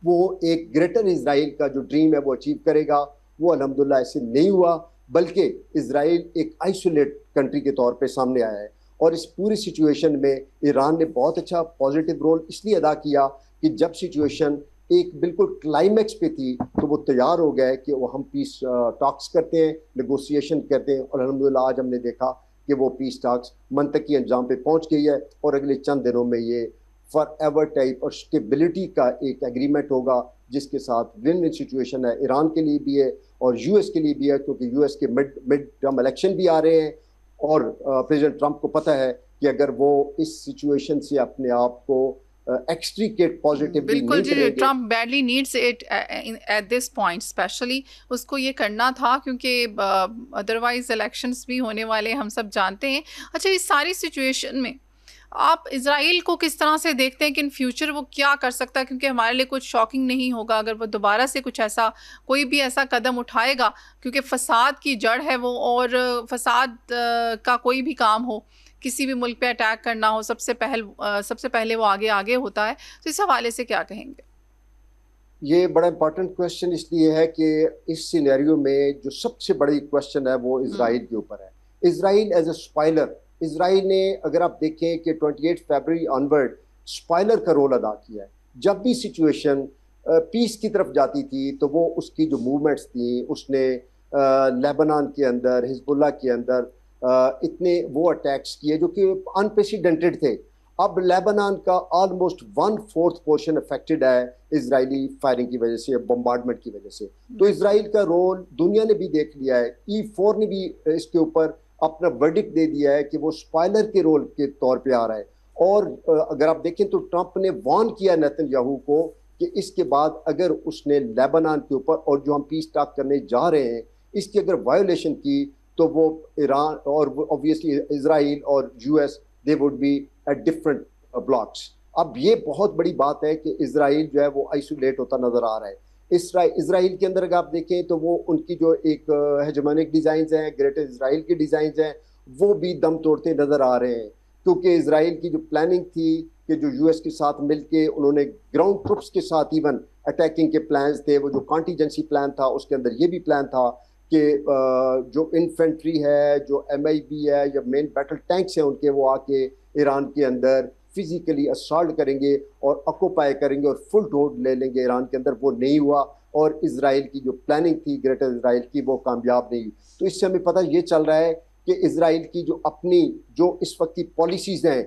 वो एक ग्रेटर इसराइल का जो ड्रीम है वो अचीव करेगा, वो अल्हम्दुलिल्लाह ऐसे नहीं हुआ, बल्कि इसराइल एक आइसोलेट कंट्री के तौर पे सामने आया है। और इस पूरी सिचुएशन में ईरान ने बहुत अच्छा पॉजिटिव रोल इसलिए अदा किया कि जब सिचुएशन एक बिल्कुल क्लाइमैक्स पे थी तो वो तैयार हो गए कि वो हम पीस टॉक्स करते हैं, नेगोशिएशन करते हैं। और अल्हम्दुलिल्लाह आज हमने देखा कि वो पीस टॉक्स मंतकी अंजाम पे पहुंच गई है और अगले चंद दिनों में ये फॉर एवर टाइप और स्टेबिलिटी का एक एग्रीमेंट होगा, जिसके साथ विन विन सिचुएशन है ईरान के लिए भी है और यूएस के लिए भी है, क्योंकि यूएस के मिड टर्म इलेक्शन भी आ रहे हैं और प्रेसिडेंट ट्रंप को पता है कि अगर वो इस सिचुएशन से अपने आप को एक्सट्रीकेट पॉजिटिवली बिल्कुल जी, Trump badly needs it at this point, specially उसको ये करना था क्योंकि अदरवाइज इलेक्शंस भी होने वाले हम सब जानते हैं। अच्छा, इस सारी सिचुएशन में आप इज़राइल को किस तरह से देखते हैं कि इन फ्यूचर वो क्या कर सकता है? क्योंकि हमारे लिए कुछ शॉकिंग नहीं होगा अगर वो दोबारा से कुछ ऐसा कोई भी ऐसा कदम उठाएगा, क्योंकि फसाद की जड़ है वो, और फसाद का कोई भी काम हो, किसी भी मुल्क पे अटैक करना हो, सबसे पहले वो आगे होता है। तो इस हवाले से क्या कहेंगे? ये बड़ा इंपॉर्टेंट क्वेश्चन इसलिए है कि इस सिनेरियो में जो सबसे बड़ी क्वेश्चन है वो इजराइल के ऊपर है। Israel as a spoiler, Israel ने अगर आप देखें कि 28 फरवरी ऑनवर्ड स्पॉइलर का रोल अदा किया है। जब भी सिचुएशन पीस की तरफ जाती थी तो वो उसकी जो मूवमेंट्स थी, उसने लेबनान के अंदर, हिजबुल्लाह के अंदर इतने वो अटैक्स किए जो कि अनप्रेसिडेंटेड थे। अब लेबनान का ऑलमोस्ट 1/4 पोर्शन अफेक्टेड है इजरायली फायरिंग की वजह से, बम्बार्डमेंट की वजह से। तो इजराइल का रोल दुनिया ने भी देख लिया है, E4 ने भी इसके ऊपर अपना वर्डिक्ट दे दिया है कि वो स्पॉइलर के रोल के तौर पे आ रहा है। और अगर आप देखें तो ट्रंप ने वार्न किया नेतन्याहू को कि इसके बाद अगर उसने लेबनान के ऊपर और जो हम पीस टॉक करने जा रहे हैं इसकी अगर वायोलेशन की तो वो ईरान और ऑब्वियसली इजराइल और US they would be at different blocks. अब ये बहुत बड़ी बात है कि इजराइल जो है वो आइसोलेट होता नजर आ रहा है। इजराइल के अंदर अगर आप देखें तो वो उनकी जो एक हेजेमोनिक डिज़ाइंस हैं, ग्रेटर इजराइल के डिज़ाइंस हैं, वो भी दम तोड़ते नज़र आ रहे हैं। क्योंकि इजराइल की जो प्लानिंग थी कि जो यूएस के साथ मिलके उन्होंने ग्राउंड ट्रुप्स के साथ इवन अटैकिंग के प्लान्स थे, वो जो कॉन्टीजेंसी प्लान था उसके अंदर ये भी प्लान था कि जो इन्फेंट्री है, जो MIB है या मेन बैटल टैंक्स हैं उनके, वो आके ईरान के अंदर फिजिकली असॉल्ट करेंगे और ऑक्यूपाई करेंगे और फुल होल्ड ले लेंगे ईरान के अंदर। वो नहीं हुआ और इजराइल की जो प्लानिंग थी ग्रेटर इजराइल की वो कामयाब नहीं हुई। तो इससे हमें पता ये चल रहा है कि इजराइल की जो अपनी जो इस वक्त की पॉलिसीज़ हैं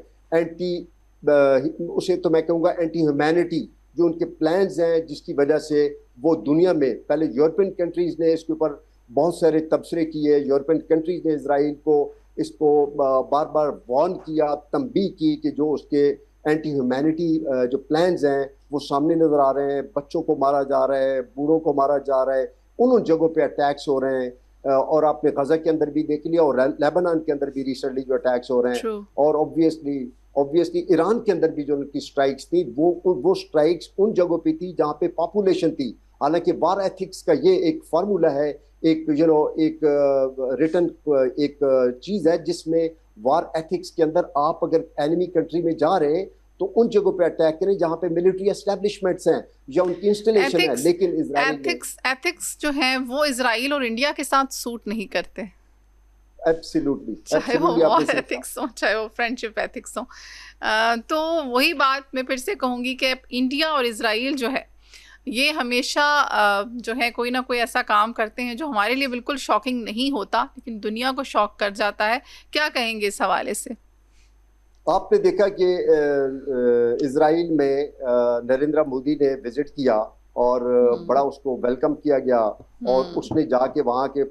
उसे तो मैं कहूँगा एंटी ह्यूमैनिटी, जो उनके प्लान्स हैं जिसकी वजह से वो दुनिया में, पहले यूरोपियन कंट्रीज़ ने इसके ऊपर बहुत सारे तबसरे किए, यूरोपियन कंट्रीज़ ने इजराइल को इसको बार बार वार्न किया, तंबीह की कि जो उसके एंटी ह्यूमैनिटी जो प्लान्स हैं वो सामने नज़र आ रहे हैं। बच्चों को मारा जा रहा है, बूढ़ों को मारा जा रहा है उन जगहों पे अटैक्स हो रहे हैं, और आपने गजा के अंदर भी देख लिया और लेबनान के अंदर भी रिसेंटली जो अटैक्स हो रहे हैं, और ऑब्वियसली ईरान के अंदर भी जो उनकी स्ट्राइक्स थी वो स्ट्राइक्स उन जगहों पे थी जहाँ पे पॉपुलेशन थी। हालांकि वार एथिक्स का ये एक फार्मूला है, एक एक रिटन एक चीज है जिसमें वार एथिक्स के अंदर आप अगर एनिमी कंट्री में जा रहे हैं तो उन जगहों पे अटैक करें जहां पे मिलिट्री एस्टैब्लिशमेंट्स हैं या उनकी इंस्टॉलेशन है। लेकिन एथिक्स जो है वो इजराइल और इंडिया के साथ सूट नहीं करते। एब्सोल्युटली, चाहे वो वॉर एथिक्स हो चाहे वो फ्रेंडशिप एथिक्स हो। तो वही बात मैं फिर से कहूँगी कि इंडिया और इजराइल जो है ये हमेशा जो है कोई ना कोई ऐसा काम करते हैं जो हमारे लिए बिल्कुल शॉकिंग नहीं होता लेकिन दुनिया को शॉक कर जाता है। क्या कहेंगे इस हवाले से? आपने देखा कि इजराइल में नरेंद्र मोदी ने विजिट किया और बड़ा उसको वेलकम किया गया, और उसने जाके वहाँ के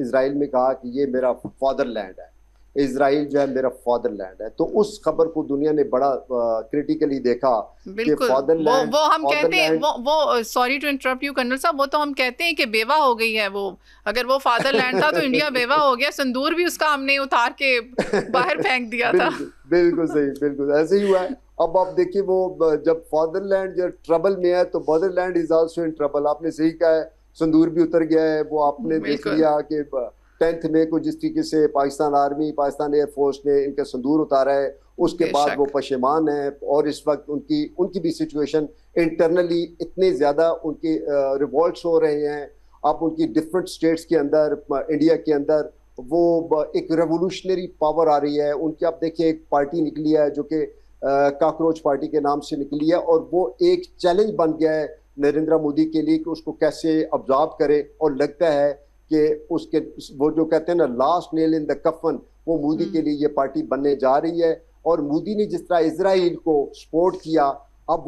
इजराइल में कहा कि ये मेरा फादरलैंड है, इजराइल जो है मेरा फादरलैंड है। तो उस खबर को दुनिया ने बड़ा क्रिटिकली देखा कि फादरलैंड वो हम कहते हैं वो sorry to interrupt you colonel साहब, वो तो हम कहते हैं कि बेवा हो गई है वो। अगर वो फादरलैंड था तो इंडिया बेवा हो गया, संदूर भी उसका हमने उतार के बाहर फेंक दिया था। बिल्कुल सही, बिल्कुल ऐसे ही हुआ है। अब आप देखिए वो जब फादरलैंड जब ट्रबल में है तो Motherland is also in trouble. आपने सही कहा है, संदूर भी उतर गया है। वो आपने देख लिया कि 10th मई को जिस तरीके से पाकिस्तान आर्मी, पाकिस्तान एयरफोर्स ने इनका संदूर उतारा है, उसके बाद वो पशेमान है। और इस वक्त उनकी भी सिचुएशन इंटरनली इतने ज्यादा उनकी रिवॉल्ट्स हो रहे हैं। अब उनकी डिफरेंट स्टेट्स के अंदर, इंडिया के अंदर वो एक रेवोल्यूशनरी पावर आ रही है उनकी। आप देखिए एक पार्टी निकली है जो कि कॉकरोच पार्टी के नाम से निकली है, और वो एक चैलेंज बन गया है नरेंद्र मोदी के लिए कि उसको कैसे ऑब्जर्व करे। और लगता है कि उसके वो जो कहते हैं ना लास्ट नेल इन द कफन, वो मोदी के लिए ये पार्टी बनने जा रही है। और मोदी ने जिस तरह इजराइल को सपोर्ट किया, अब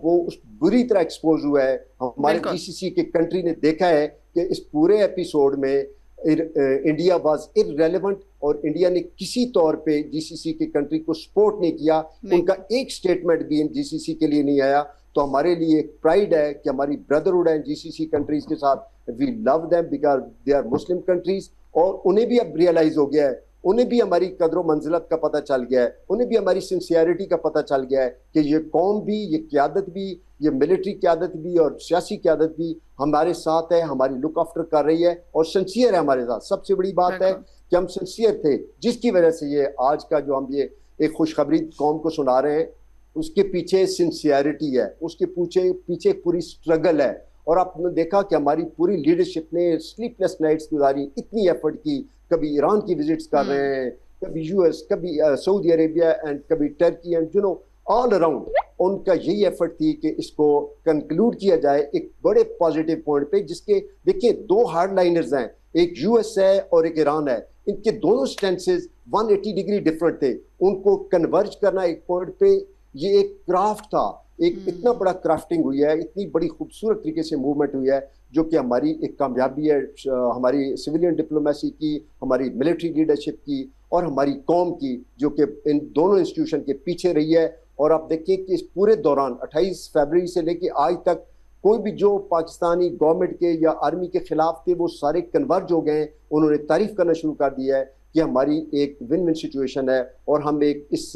वो उस बुरी तरह एक्सपोज हुआ है। हमारे जीसीसी के कंट्री ने देखा है कि इस पूरे एपिसोड में इंडिया वाज इररेलेवेंट, और इंडिया ने किसी तौर पे जीसीसी के कंट्री को सपोर्ट नहीं किया। उनका एक स्टेटमेंट भी इन जीसीसी के लिए नहीं आया। तो हमारे लिए एक प्राइड है कि हमारी ब्रदरहुड है जीसीसी कंट्रीज के साथ। We love them because they are Muslim countries, और उन्हें भी अब रियलाइज हो गया है, उन्हें भी हमारी कदर मंजिलत का पता चल गया है, उन्हें भी हमारी सिंसियरिटी का पता चल गया है कि ये कौम भी, ये क़यादत भी, ये मिलिट्री क़यादत भी और सियासी क़यादत भी हमारे साथ है, हमारी लुक आफ्टर कर रही है और सिंसियर है हमारे साथ। सबसे बड़ी बात है कि हम सिंसियर थे, जिसकी वजह से ये आज का जो हम ये एक खुशखबरी कौम को सुना रहे हैं, उसके पीछे सिंसियरिटी है, उसके पीछे पूरी स्ट्रगल है। और आपने देखा कि हमारी पूरी लीडरशिप ने स्लीपलेस नाइट्स गुजारी, इतनी एफर्ट की, कभी ईरान की विजिट्स कर रहे हैं, कभी यूएस, कभी सऊदी अरेबिया एंड कभी टर्की एंड ऑल अराउंड। उनका यही एफर्ट थी कि इसको कंक्लूड किया जाए एक बड़े पॉजिटिव पॉइंट पे, जिसके देखिए दो हार्डलाइनर्स हैं, एक यूएस है और एक ईरान है। इनके दोनों स्टेंसेस 180 डिग्री डिफरेंट थे। उनको कन्वर्ज करना एक पॉइंट पे ये एक क्राफ्ट था, एक इतना बड़ा क्राफ्टिंग हुई है, इतनी बड़ी खूबसूरत तरीके से मूवमेंट हुई है, जो कि हमारी एक कामयाबी है हमारी सिविलियन डिप्लोमेसी की, हमारी मिलिट्री लीडरशिप की और हमारी कौम की, जो कि इन दोनों इंस्टीट्यूशन के पीछे रही है। और आप देखिए कि इस पूरे दौरान 28 फरवरी से लेके आज तक कोई भी जो पाकिस्तानी गवर्नमेंट के या आर्मी के खिलाफ थे वो सारे कन्वर्ज हो गए। उन्होंने तारीफ करना शुरू कर दिया है कि हमारी एक विन विन सिचुएशन है और हम एक इस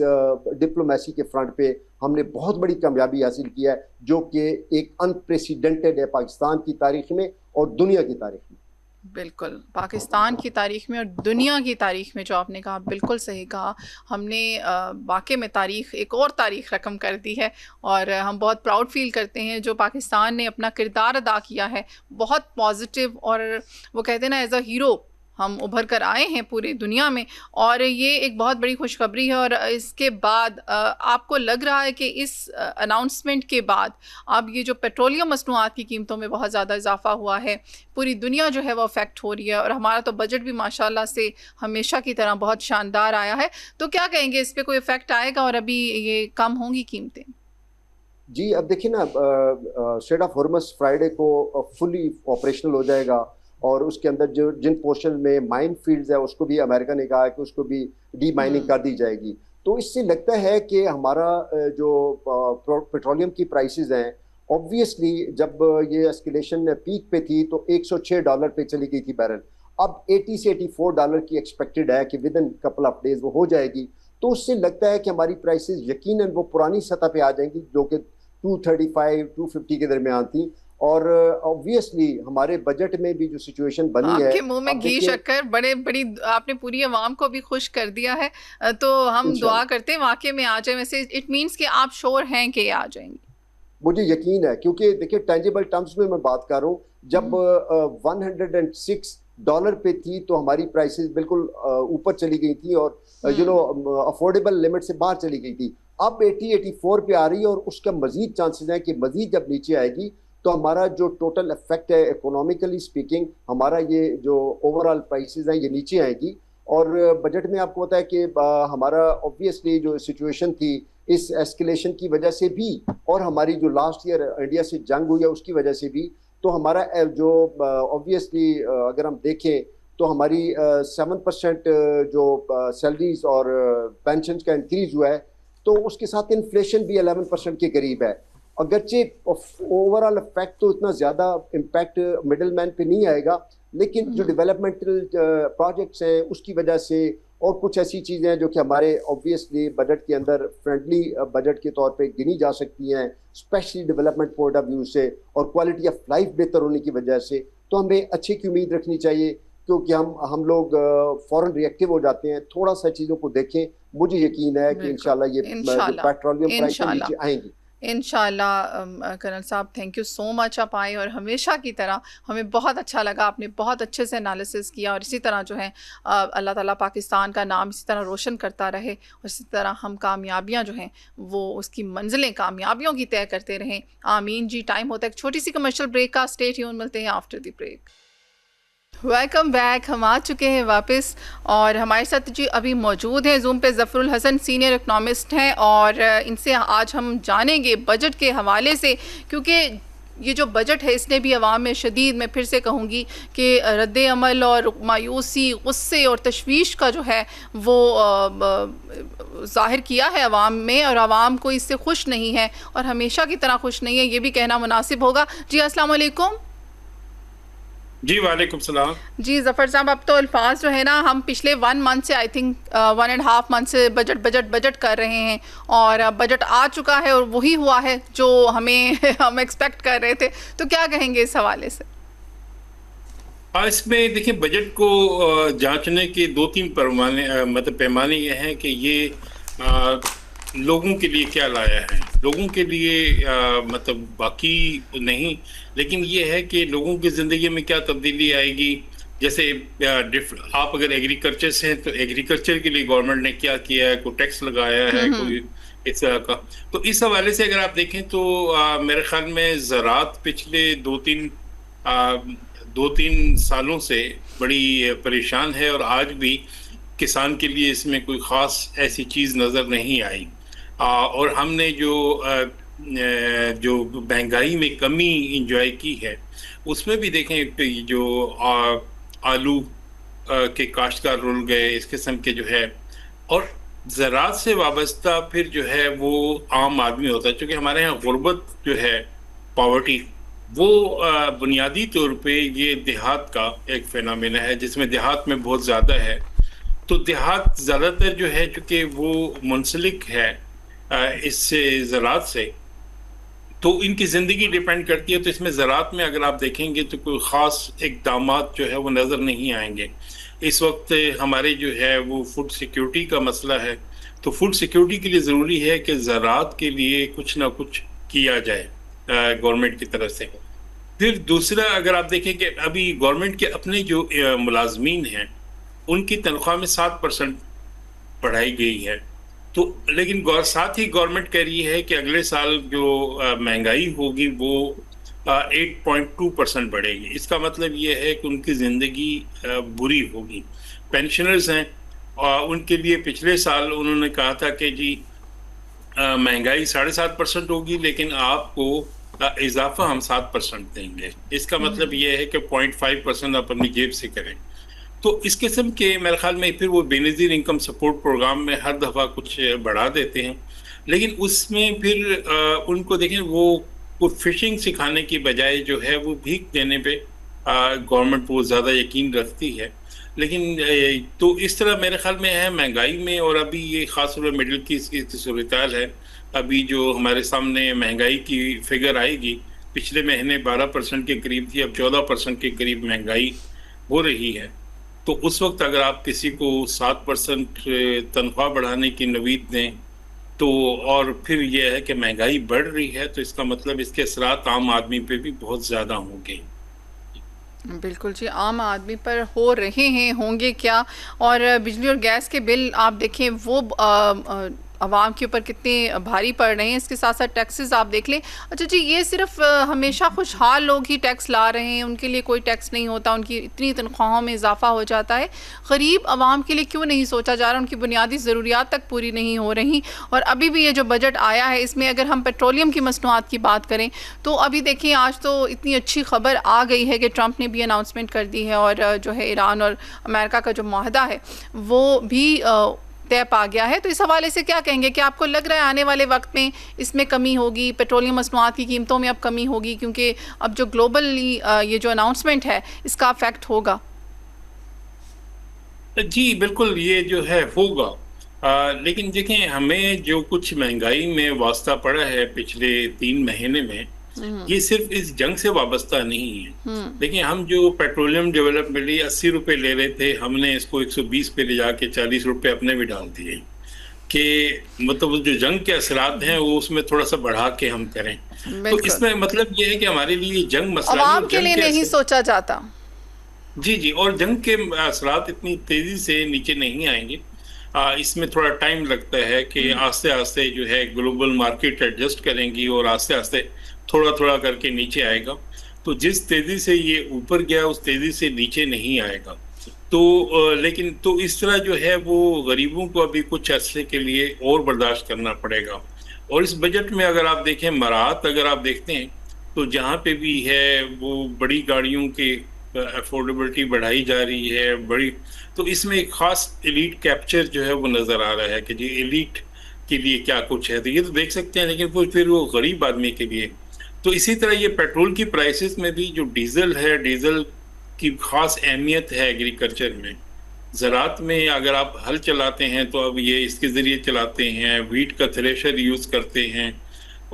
डिप्लोमेसी के फ्रंट पे हमने बहुत बड़ी कामयाबी हासिल की है, जो कि एक अनप्रेसिडेंटेड है पाकिस्तान की तारीख में और दुनिया की तारीख में। बिल्कुल, पाकिस्तान की तारीख़ में और दुनिया की तारीख़ में जो आपने कहा बिल्कुल सही कहा। हमने वाकई में तारीख़ एक और तारीख़ रकम कर दी है और हम बहुत प्राउड फील करते हैं जो पाकिस्तान ने अपना किरदार अदा किया है, बहुत पॉजिटिव। और वो कहते हैं ना एज अ हीरो हम उभर कर आए हैं पूरी दुनिया में, और ये एक बहुत बड़ी खुशखबरी है। और इसके बाद आपको लग रहा है कि इस अनाउंसमेंट के बाद अब ये जो पेट्रोलियम मसनूआत की कीमतों में बहुत ज़्यादा इजाफा हुआ है, पूरी दुनिया जो है वो अफेक्ट हो रही है, और हमारा तो बजट भी माशाल्लाह से हमेशा की तरह बहुत शानदार आया है। तो क्या कहेंगे, इस पर कोई इफेक्ट आएगा और अभी ये कम होंगी कीमतें? जी, अब देखिए ना, स्ट्रेट ऑफ हॉर्मस फ्राइडे को फुली ऑपरेशनल हो जाएगा, और उसके अंदर जो जिन पोर्शन में माइन फील्ड्स है उसको भी अमेरिका ने कहा है कि उसको भी डी माइनिंग कर दी जाएगी। तो इससे लगता है कि हमारा जो पेट्रोलियम की प्राइसेस हैं ऑब्वियसली जब ये एस्केलेशन पीक पे थी तो $106 पे चली गई थी बैरल, अब 80 से $84 की एक्सपेक्टेड है कि with in couple of days वो हो जाएगी। तो उससे लगता है कि हमारी प्राइसेस यकीनन वो पुरानी सतह पे आ जाएंगी जो कि 235-250 के दरमियान थी। और ऑब्वियसली हमारे बजट में भी जो सिचुएशन बनी है, आपके मुंह में घी शक्कर, बड़े बड़ी आपने पूरी आवाम को भी खुश कर दिया है, तो हम दुआ करते हैं वाकई में आ जाए। वैसे इट मीन्स कि आप श्योर हैं कि आ जाएंगी? मुझे यकीन है, क्योंकि देखिए टेंजिबल टर्म्स में मैं बात कर रहा हूँ, जब $106 पे थी तो हमारी प्राइसेस बिल्कुल ऊपर चली गई थी और अफोर्डेबल लिमिट से बाहर चली गई थी। अब 80-84 पे आ रही है और उसका मजीद चांसेस हैं कि मजीद जब नीचे आएगी तो हमारा जो टोटल इफेक्ट है इकोनॉमिकली स्पीकिंग, हमारा ये जो ओवरऑल प्राइसेस हैं ये नीचे आएगी। और बजट में आपको पता है कि हमारा ऑब्वियसली जो सिचुएशन थी इस एस्केलेशन की वजह से भी, और हमारी जो लास्ट ईयर इंडिया से जंग हुई है उसकी वजह से भी, तो हमारा जो ऑब्वियसली अगर हम देखें तो हमारी 7% जो सैलरीज और पेंशन का इंक्रीज हुआ है, तो उसके साथ इन्फ्लेशन भी 11% के करीब है। अगरचे ओवरऑल इफेक्ट तो इतना ज़्यादा इम्पैक्ट मिडिल मैन पे नहीं आएगा, लेकिन जो डेवलपमेंटल प्रोजेक्ट्स हैं उसकी वजह से और कुछ ऐसी चीज़ें हैं जो कि हमारे ऑब्वियसली बजट के अंदर फ्रेंडली बजट के तौर पे गिनी जा सकती हैं, specially development point of view से और क्वालिटी ऑफ लाइफ बेहतर होने की वजह से। तो हमें अच्छे की उम्मीद रखनी चाहिए, क्योंकि हम लोग फौरन रिएक्टिव हो जाते हैं। थोड़ा सा चीज़ों को देखें, मुझे यकीन है कि इंशाल्लाह ये पेट्रोलियम प्राइस नीचे आएंगी इंशाल्लाह। कर्नल साहब थैंक यू सो मच, आप आए और हमेशा की तरह हमें बहुत अच्छा लगा, आपने बहुत अच्छे से एनालिसिस किया और इसी तरह जो है अल्लाह ताला पाकिस्तान का नाम इसी तरह रोशन करता रहे और इसी तरह हम कामयाबियां जो हैं वो उसकी मंजिलें कामयाबियों की तय करते रहें। आमीन जी। टाइम होता है एक छोटी सी कमर्शियल ब्रेक का, स्टे ट्यून, मिलते हैं after the break. Welcome back, हम आ चुके हैं वापस और हमारे साथ जी अभी मौजूद हैं जूम पे ज़फ़रुल हसन, सीनियर इकनॉमिस्ट हैं और इनसे आज हम जानेंगे बजट के हवाले से, क्योंकि ये जो बजट है इसने भी अवाम में शदीद, मैं फिर से कहूँगी कि रद्द अमल और मायूसी, गुस्से और तशवीश का जो है वो ज़ाहिर किया है अवाम में, और अवाम को इससे खुश नहीं है और हमेशा की तरह खुश नहीं है, ये भी कहना मुनासिब होगा। जी अस्सलाम वालेकुम। जी वालेकुम सलाम। जी ज़फ़र साहब, अब तो अल्फाज जो है ना, हम पिछले 1 मंथ से आई थिंक 1.5 मंथ से बजट कर रहे हैं और बजट आ चुका है और वही हुआ है जो हम एक्सपेक्ट कर रहे थे, तो क्या कहेंगे इस हवाले से? इसमें देखिए, बजट को जांचने के 2-3 पैमाने ये हैं कि ये लोगों के लिए क्या लाया है, लोगों के लिए मतलब बाकी नहीं, लेकिन ये है कि लोगों की ज़िंदगी में क्या तब्दीली आएगी। जैसे आप अगर एग्रीकल्चर से हैं तो एग्रीकल्चर के लिए गवर्नमेंट ने क्या किया है, कोई टैक्स लगाया है, कोई इस तरह का। तो इस हवाले से अगर आप देखें तो मेरे ख्याल में ज़राअत पिछले 2-3 सालों से बड़ी परेशान है और आज भी किसान के लिए इसमें कोई ख़ास ऐसी चीज़ नज़र नहीं आई। और हमने जो महंगाई में कमी इंजॉय की है उसमें भी देखें जो आलू के काश्तकार रुल गए, इस किस्म के जो है, और ज़राअत से वाबस्ता फिर जो है वो आम आदमी होता है, क्योंकि हमारे यहाँ गुर्बत जो है, पॉवर्टी, वो बुनियादी तौर पे ये देहात का एक फिनोमेना है जिसमें देहात में बहुत ज़्यादा है। तो देहात ज़्यादातर जो है चूँकि वो मुंसलिक है इससे ज़राअत से, तो इनकी ज़िंदगी डिपेंड करती है। तो इसमें ज़राअत में अगर आप देखेंगे तो कोई ख़ास इक़दामात जो है वो नज़र नहीं आएंगे। इस वक्त हमारे जो है वो फूड सिक्योरिटी का मसला है, तो फूड सिक्योरिटी के लिए ज़रूरी है कि ज़राअत के लिए कुछ ना कुछ किया जाए गवर्नमेंट की तरफ से। फिर दूसरा, अगर आप देखें कि अभी गवर्नमेंट के अपने जो मुलाजमीन हैं उनकी तनख्वाह में 7% बढ़ाई गई है, तो लेकिन साथ ही गवर्नमेंट कह रही है कि अगले साल जो महंगाई होगी वो 8.2% बढ़ेगी। इसका मतलब ये है कि उनकी ज़िंदगी बुरी होगी। पेंशनर्स हैं और उनके लिए पिछले साल उन्होंने कहा था कि जी महंगाई 7.5% होगी, लेकिन आपको इजाफा हम 7% देंगे। इसका मतलब ये है कि 0.5% आप अपनी जेब से करें। तो इस किस्म के मेरे ख्याल में फिर वो बेनज़ीर इनकम सपोर्ट प्रोग्राम में हर दफ़ा कुछ बढ़ा देते हैं, लेकिन उसमें फिर उनको देखें वो वो फिशिंग सिखाने की बजाय जो है वो भीख देने पे गवर्नमेंट बहुत ज़्यादा यकीन रखती है। लेकिन तो इस तरह मेरे ख्याल में है महंगाई में, और अभी ये ख़ास तौर पर मिडिल की इसकी सूरत है। अभी जो हमारे सामने महंगाई की फिगर आएगी, पिछले महीने 12% के करीब थी, अब 14% के करीब महंगाई हो रही है। तो उस वक्त अगर आप किसी को 7% तनख्वाह बढ़ाने की नवीद दें, तो और फिर यह है कि महंगाई बढ़ रही है, तो इसका मतलब इसके असरात आम आदमी पे भी बहुत ज़्यादा होंगे। बिल्कुल जी, आम आदमी पर हो रहे हैं, होंगे क्या। और बिजली और गैस के बिल आप देखें वो आवाम के ऊपर कितने भारी पड़ रहे हैं। इसके साथ साथ टैक्सेस आप देख लें। अच्छा जी, ये सिर्फ हमेशा खुशहाल लोग ही टैक्स ला रहे हैं, उनके लिए कोई टैक्स नहीं होता, उनकी इतनी तनख्वाहों में इजाफा हो जाता है। गरीब आवाम के लिए क्यों नहीं सोचा जा रहा, उनकी बुनियादी ज़रूरियात तक पूरी नहीं हो रही। और अभी भी ये जो बजट आया है, इसमें अगर हम पेट्रोलियम की मसनूआत की बात करें तो अभी देखिए आज तो इतनी अच्छी खबर आ गई है कि ट्रंप ने भी अनाउंसमेंट कर दी है, और जो है ईरान और अमेरिका का जो माहदा है वो भी तय पा गया है। तो इस हवाले से क्या कहेंगे कि आपको लग रहा है आने वाले वक्त में इसमें कमी होगी, पेट्रोलियम मसनूआत की कीमतों में अब कमी होगी, क्योंकि अब जो ग्लोबली ये जो अनाउंसमेंट है इसका इफेक्ट होगा? जी बिल्कुल, ये जो है होगा। लेकिन देखें, हमें जो कुछ महंगाई में वास्ता पड़ा है पिछले 3 महीने में, ये सिर्फ इस जंग से वाबस्ता नहीं है। देखिए, हम जो पेट्रोलियम डेवलपमेंट 80 रुपए ले रहे थे, हमने इसको 120 पे ले जाके 40 रुपए अपने भी डाल दिए कि मतलब जो जंग के असरात हैं वो उसमें थोड़ा सा बढ़ा के हम करें। तो इसमें मतलब ये है कि हमारे लिए जंग मसला आवाम के लिए नहीं सोचा जाता। जी, और जंग के असरात इतनी तेजी से नीचे नहीं आएंगे। इसमें थोड़ा टाइम लगता है कि आस्ते आस्ते जो है ग्लोबल मार्केट एडजस्ट करेंगी और आस्ते आस्ते थोड़ा थोड़ा करके नीचे आएगा। तो जिस तेजी से ये ऊपर गया उस तेजी से नीचे नहीं आएगा। तो लेकिन तो इस तरह जो है वो गरीबों को अभी कुछ अरसे के लिए और बर्दाश्त करना पड़ेगा। और इस बजट में अगर आप देखें, मराहत अगर आप देखते हैं तो जहाँ पे भी है वो बड़ी गाड़ियों के अफोर्डेबिलिटी बढ़ाई जा रही है बड़ी। तो इसमें एक खास एलीट कैप्चर जो है वो नज़र आ रहा है कि जी एलीट के लिए क्या कुछ है, तो ये तो देख सकते हैं। लेकिन फिर वो गरीब आदमी के लिए। तो इसी तरह ये पेट्रोल की प्राइसेस में भी जो डीजल है, डीजल की खास अहमियत है एग्रीकल्चर में। ज़राअत में अगर आप हल चलाते हैं तो अब ये इसके ज़रिए चलाते हैं, व्हीट का थ्रेशर यूज़ करते हैं,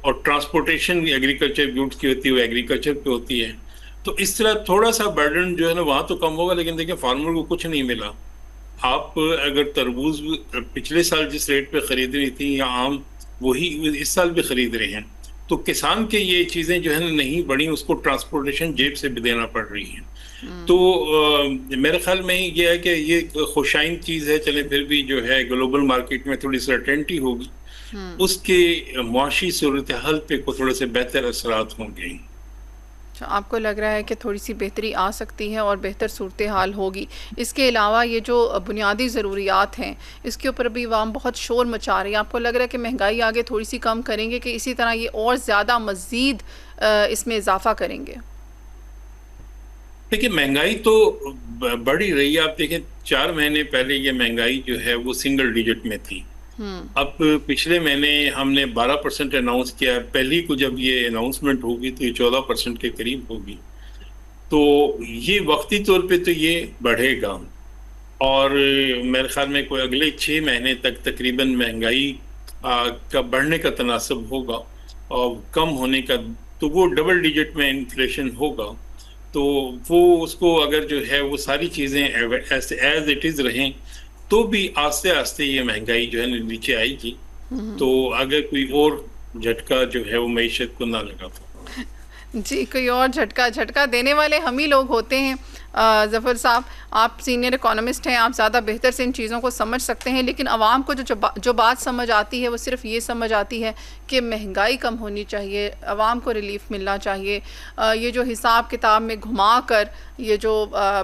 और ट्रांसपोर्टेशन एग्रीकल्चर गुड्स की होती है वो एग्रीकल्चर पे होती है। तो इस तरह थोड़ा सा बर्डन जो है ना वहाँ तो कम होगा। लेकिन देखिए, फार्मर को कुछ नहीं मिला। आप अगर तरबूज पिछले साल जिस रेट पे खरीद रही थी या आम, वही इस साल भी खरीद रहे हैं, तो किसान के ये चीज़ें जो है ना नहीं बढ़ी, उसको ट्रांसपोर्टेशन जेब से भी देना पड़ रही है। तो मेरे ख्याल में ये है कि ये खुशाइन चीज़ है। चले फिर भी जो है ग्लोबल मार्केट में थोड़ी सर्टेनिटी होगी, उसके मुआशी सूरत हाल पे को थोड़े से बेहतर असरात होंगे। आपको लग रहा है कि थोड़ी सी बेहतरी आ सकती है और बेहतर सूरत हाल होगी। इसके अलावा ये जो बुनियादी ज़रूरियात हैं इसके ऊपर भी आवाम बहुत शोर मचा रही है। आपको लग रहा है कि महंगाई आगे थोड़ी सी कम करेंगे कि इसी तरह ये और ज़्यादा मज़ीद इसमें इजाफा करेंगे? देखिए, महंगाई तो बढ़ ही रही है। आप देखें, 4 महीने पहले ये महंगाई जो है वो सिंगल डिजिट में थी। अब पिछले महीने हमने 12% अनाउंस किया। पहली को जब ये अनाउंसमेंट होगी तो ये 14% के करीब होगी। तो ये वक्ती तौर पे तो ये बढ़ेगा, और मेरे ख्याल में कोई अगले 6 महीने तक तकरीबन महंगाई का बढ़ने का तनासब होगा, और कम होने का तो वो डबल डिजिट में इन्फ्लेशन होगा। तो वो उसको अगर जो है वो सारी चीज़ें एज इट इज़ रहें तो भी आस्ते आस्ते ये महंगाई जो है नीचे आएगी। तो अगर कोई और झटका जो है वो मईशत को ना लगा तो जी, कोई और झटका देने वाले हम ही लोग होते हैं। ज़फ़र साहब, आप सीनियर इकोनॉमिस्ट हैं, आप ज़्यादा बेहतर से इन चीज़ों को समझ सकते हैं। लेकिन आवाम को जो बात समझ आती है वो सिर्फ ये समझ आती है कि महंगाई कम होनी चाहिए, आवाम को रिलीफ मिलना चाहिए। ये जो हिसाब किताब में घुमा कर ये जो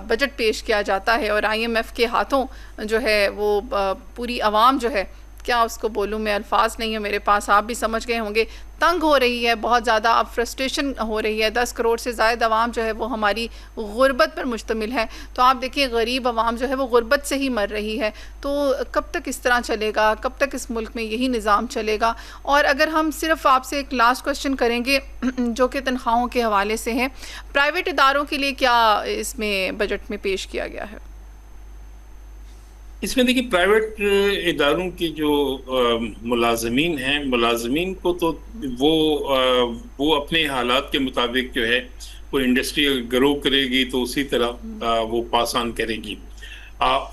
बजट पेश किया जाता है और IMF के हाथों जो है वो पूरी आवाम जो है क्या उसको बोलूँ मैं, अल्फाज नहीं है मेरे पास, आप भी समझ गए होंगे। तंग हो रही है बहुत ज़्यादा, अब फ्रस्ट्रेशन हो रही है। 10 करोड़ से ज़ायद आवाम जो है वो हमारी गुर्बत पर मुश्तमिल है। तो आप देखिए गरीब आवाम जो है वो गुर्बत से ही मर रही है। तो कब तक इस तरह चलेगा, कब तक इस मुल्क में यही निज़ाम चलेगा? और अगर हम सिर्फ आपसे एक लास्ट क्वेश्चन करेंगे जो कि तनख्वाहों के हवाले से है, प्राइवेट इदारों के लिए क्या इसमें बजट में पेश किया गया है? इसमें देखिए, प्राइवेट इदारों की जो मुलाजमीन हैं, मुलाजमीन को तो वो अपने हालात के मुताबिक जो है वो इंडस्ट्री ग्रो करेगी तो उसी तरह वो पास ऑन करेगी।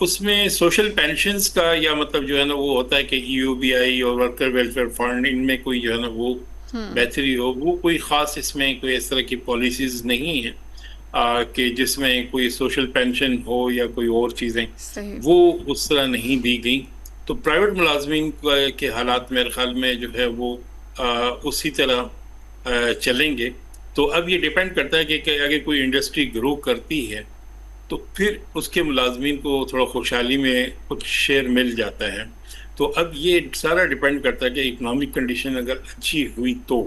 उसमें सोशल पेंशन्स का या मतलब जो है ना वो होता है कि EOBI और वर्कर वेलफेयर फंड, इनमें कोई जो है ना वो बेहतरी हो, वो कोई ख़ास इसमें कोई इस तरह की पॉलिसीज़ नहीं है कि जिसमें कोई सोशल पेंशन हो या कोई और चीज़ें, वो उस तरह नहीं दी गई। तो प्राइवेट मुलाजमीन के हालात मेरे ख्याल में जो है वो उसी तरह चलेंगे। तो अब ये डिपेंड करता है कि अगर कोई इंडस्ट्री ग्रो करती है तो फिर उसके मुलाजमीन को थोड़ा खुशहाली में कुछ शेयर मिल जाता है। तो अब ये सारा डिपेंड करता है कि इकोनॉमिक कंडीशन अगर अच्छी हुई तो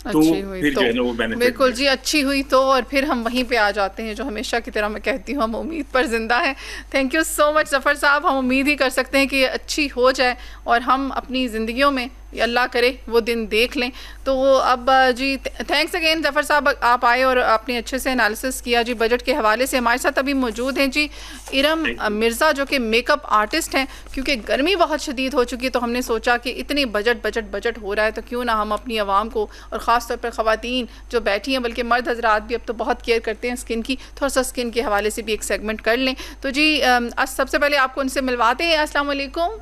फिर जो है ना वो बेनिफिट। बिल्कुल जी, अच्छी हुई तो, और फिर हम वहीं पे आ जाते हैं जो हमेशा की तरह मैं कहती हूँ, हम उम्मीद पर जिंदा हैं। Thank you so much Zafar साहब, हम उम्मीद ही कर सकते हैं कि ये अच्छी हो जाए और हम अपनी ज़िंदगियों में अल्लाह करे वो दिन देख लें। तो अब जी थैंक्स अगेन ज़फ़र साहब, आप आए और आपने अच्छे से एनालिसिस किया जी बजट के हवाले से। हमारे साथ अभी मौजूद हैं जी इरम मिर्ज़ा जो कि मेकअप आर्टिस्ट हैं। क्योंकि गर्मी बहुत शदीद हो चुकी है तो हमने सोचा कि इतनी बजट हो रहा है तो क्यों ना हम अपनी आवाम को, और ख़ास तौर पर ख़वातीन जो बैठी हैं, बल्कि मर्द हजरात भी अब तो बहुत केयर करते हैं स्किन की, थोड़ा सा स्किन के हवाले से भी एक सेगमेंट कर लें। तो जी सबसे पहले आपको उनसे मिलवाते हैं। अस्सलाम वालेकुम,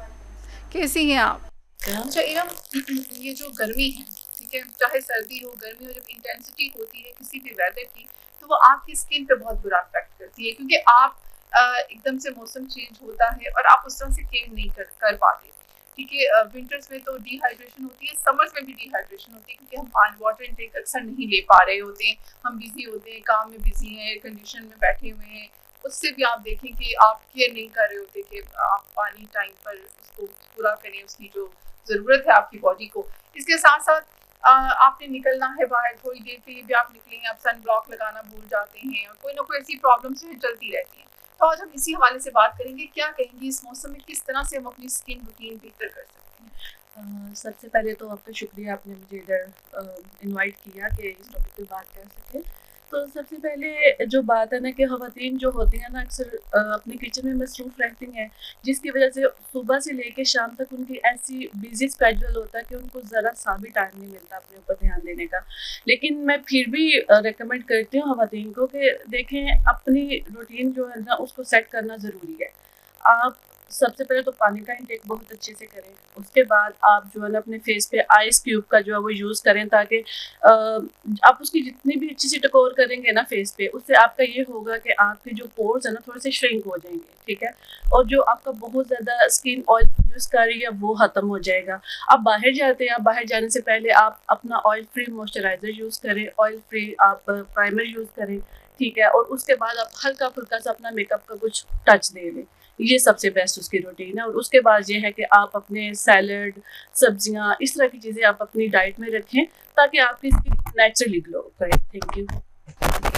कैसी हैं आप? अच्छा इरम, ये जो गर्मी है, ठीक है, चाहे सर्दी हो गर्मी हो, जब इंटेंसिटी होती है किसी भी वेदर की तो वो आपकी स्किन पे बहुत बुरा इफेक्ट करती है। क्योंकि आप एकदम से मौसम चेंज होता है और आप उस तरह से केयर नहीं कर पाते। ठीक है, विंटर्स में तो डिहाइड्रेशन होती है, समर्स में भी डिहाइड्रेशन होती है क्योंकि हम वाटर इनटेक अक्सर नहीं ले पा रहे होते हैं, हम बिजी होते हैं, काम में बिजी हैं, एयर कंडीशन में बैठे हुए हैं। उससे भी आप देखें कि आप केयर नहीं कर रहे होते कि आप पानी टाइम पर उसको पूरा करें, उसकी जो ज़रूरत है आपकी बॉडी को। इसके साथ साथ आपने निकलना है बाहर, थोड़ी देर के लिए भी आप निकलेंगे, आप सन ब्लॉक लगाना भूल जाते हैं और कोई ना कोई ऐसी प्रॉब्लम्स हैं चलती रहती हैं। तो आज हम इसी हवाले से बात करेंगे, क्या कहेंगी इस मौसम में किस तरह से हम अपनी स्किन रूटीन बेहतर कर सकते हैं? सबसे पहले तो आपका शुक्रिया, आपने मुझे इधर इनवाइट किया कि इस टॉपिक पे बात कर सकें। तो सबसे पहले जो बात है ना कि ख़वातीन जो होती हैं ना अक्सर अपने किचन में मसरूफ़ रहती हैं, जिसकी वजह से सुबह से लेकर शाम तक उनकी ऐसी बिजी स्केड्यूल होता है कि उनको ज़रा सा भी टाइम नहीं मिलता अपने ऊपर ध्यान देने का। लेकिन मैं फिर भी रेकमेंड करती हूँ ख़वातीन को कि देखें अपनी रूटीन जो है ना उसको सेट करना ज़रूरी है। आप सबसे पहले तो पानी का इंटेक बहुत अच्छे से करें, उसके बाद आप जो है ना अपने फेस पे आइस क्यूब का जो है वो यूज़ करें ताकि आप उसकी जितनी भी अच्छी सी टकोर करेंगे ना फेस पे, उससे आपका ये होगा कि आपके जो पोर्स है ना थोड़े से श्रिंक हो जाएंगे, ठीक है, और जो आपका बहुत ज़्यादा स्किन ऑयल प्रोड्यूस कर रही है वो ख़त्म हो जाएगा। आप बाहर जाते हैं, आप बाहर जाने से पहले आप अपना ऑयल फ्री मॉइस्चराइज़र यूज़ करें, ऑयल फ्री आप प्राइमर यूज़ करें, ठीक है, और उसके बाद आप हल्का फुल्का सा अपना मेकअप का कुछ टच दे लें। ये सबसे बेस्ट उसकी रूटीन है। और उसके बाद ये है कि आप अपने सैलड, सब्जियां, इस तरह की चीज़ें आप अपनी डाइट में रखें ताकि आपकी स्किन नेचुरली ग्लो करे। Thank you.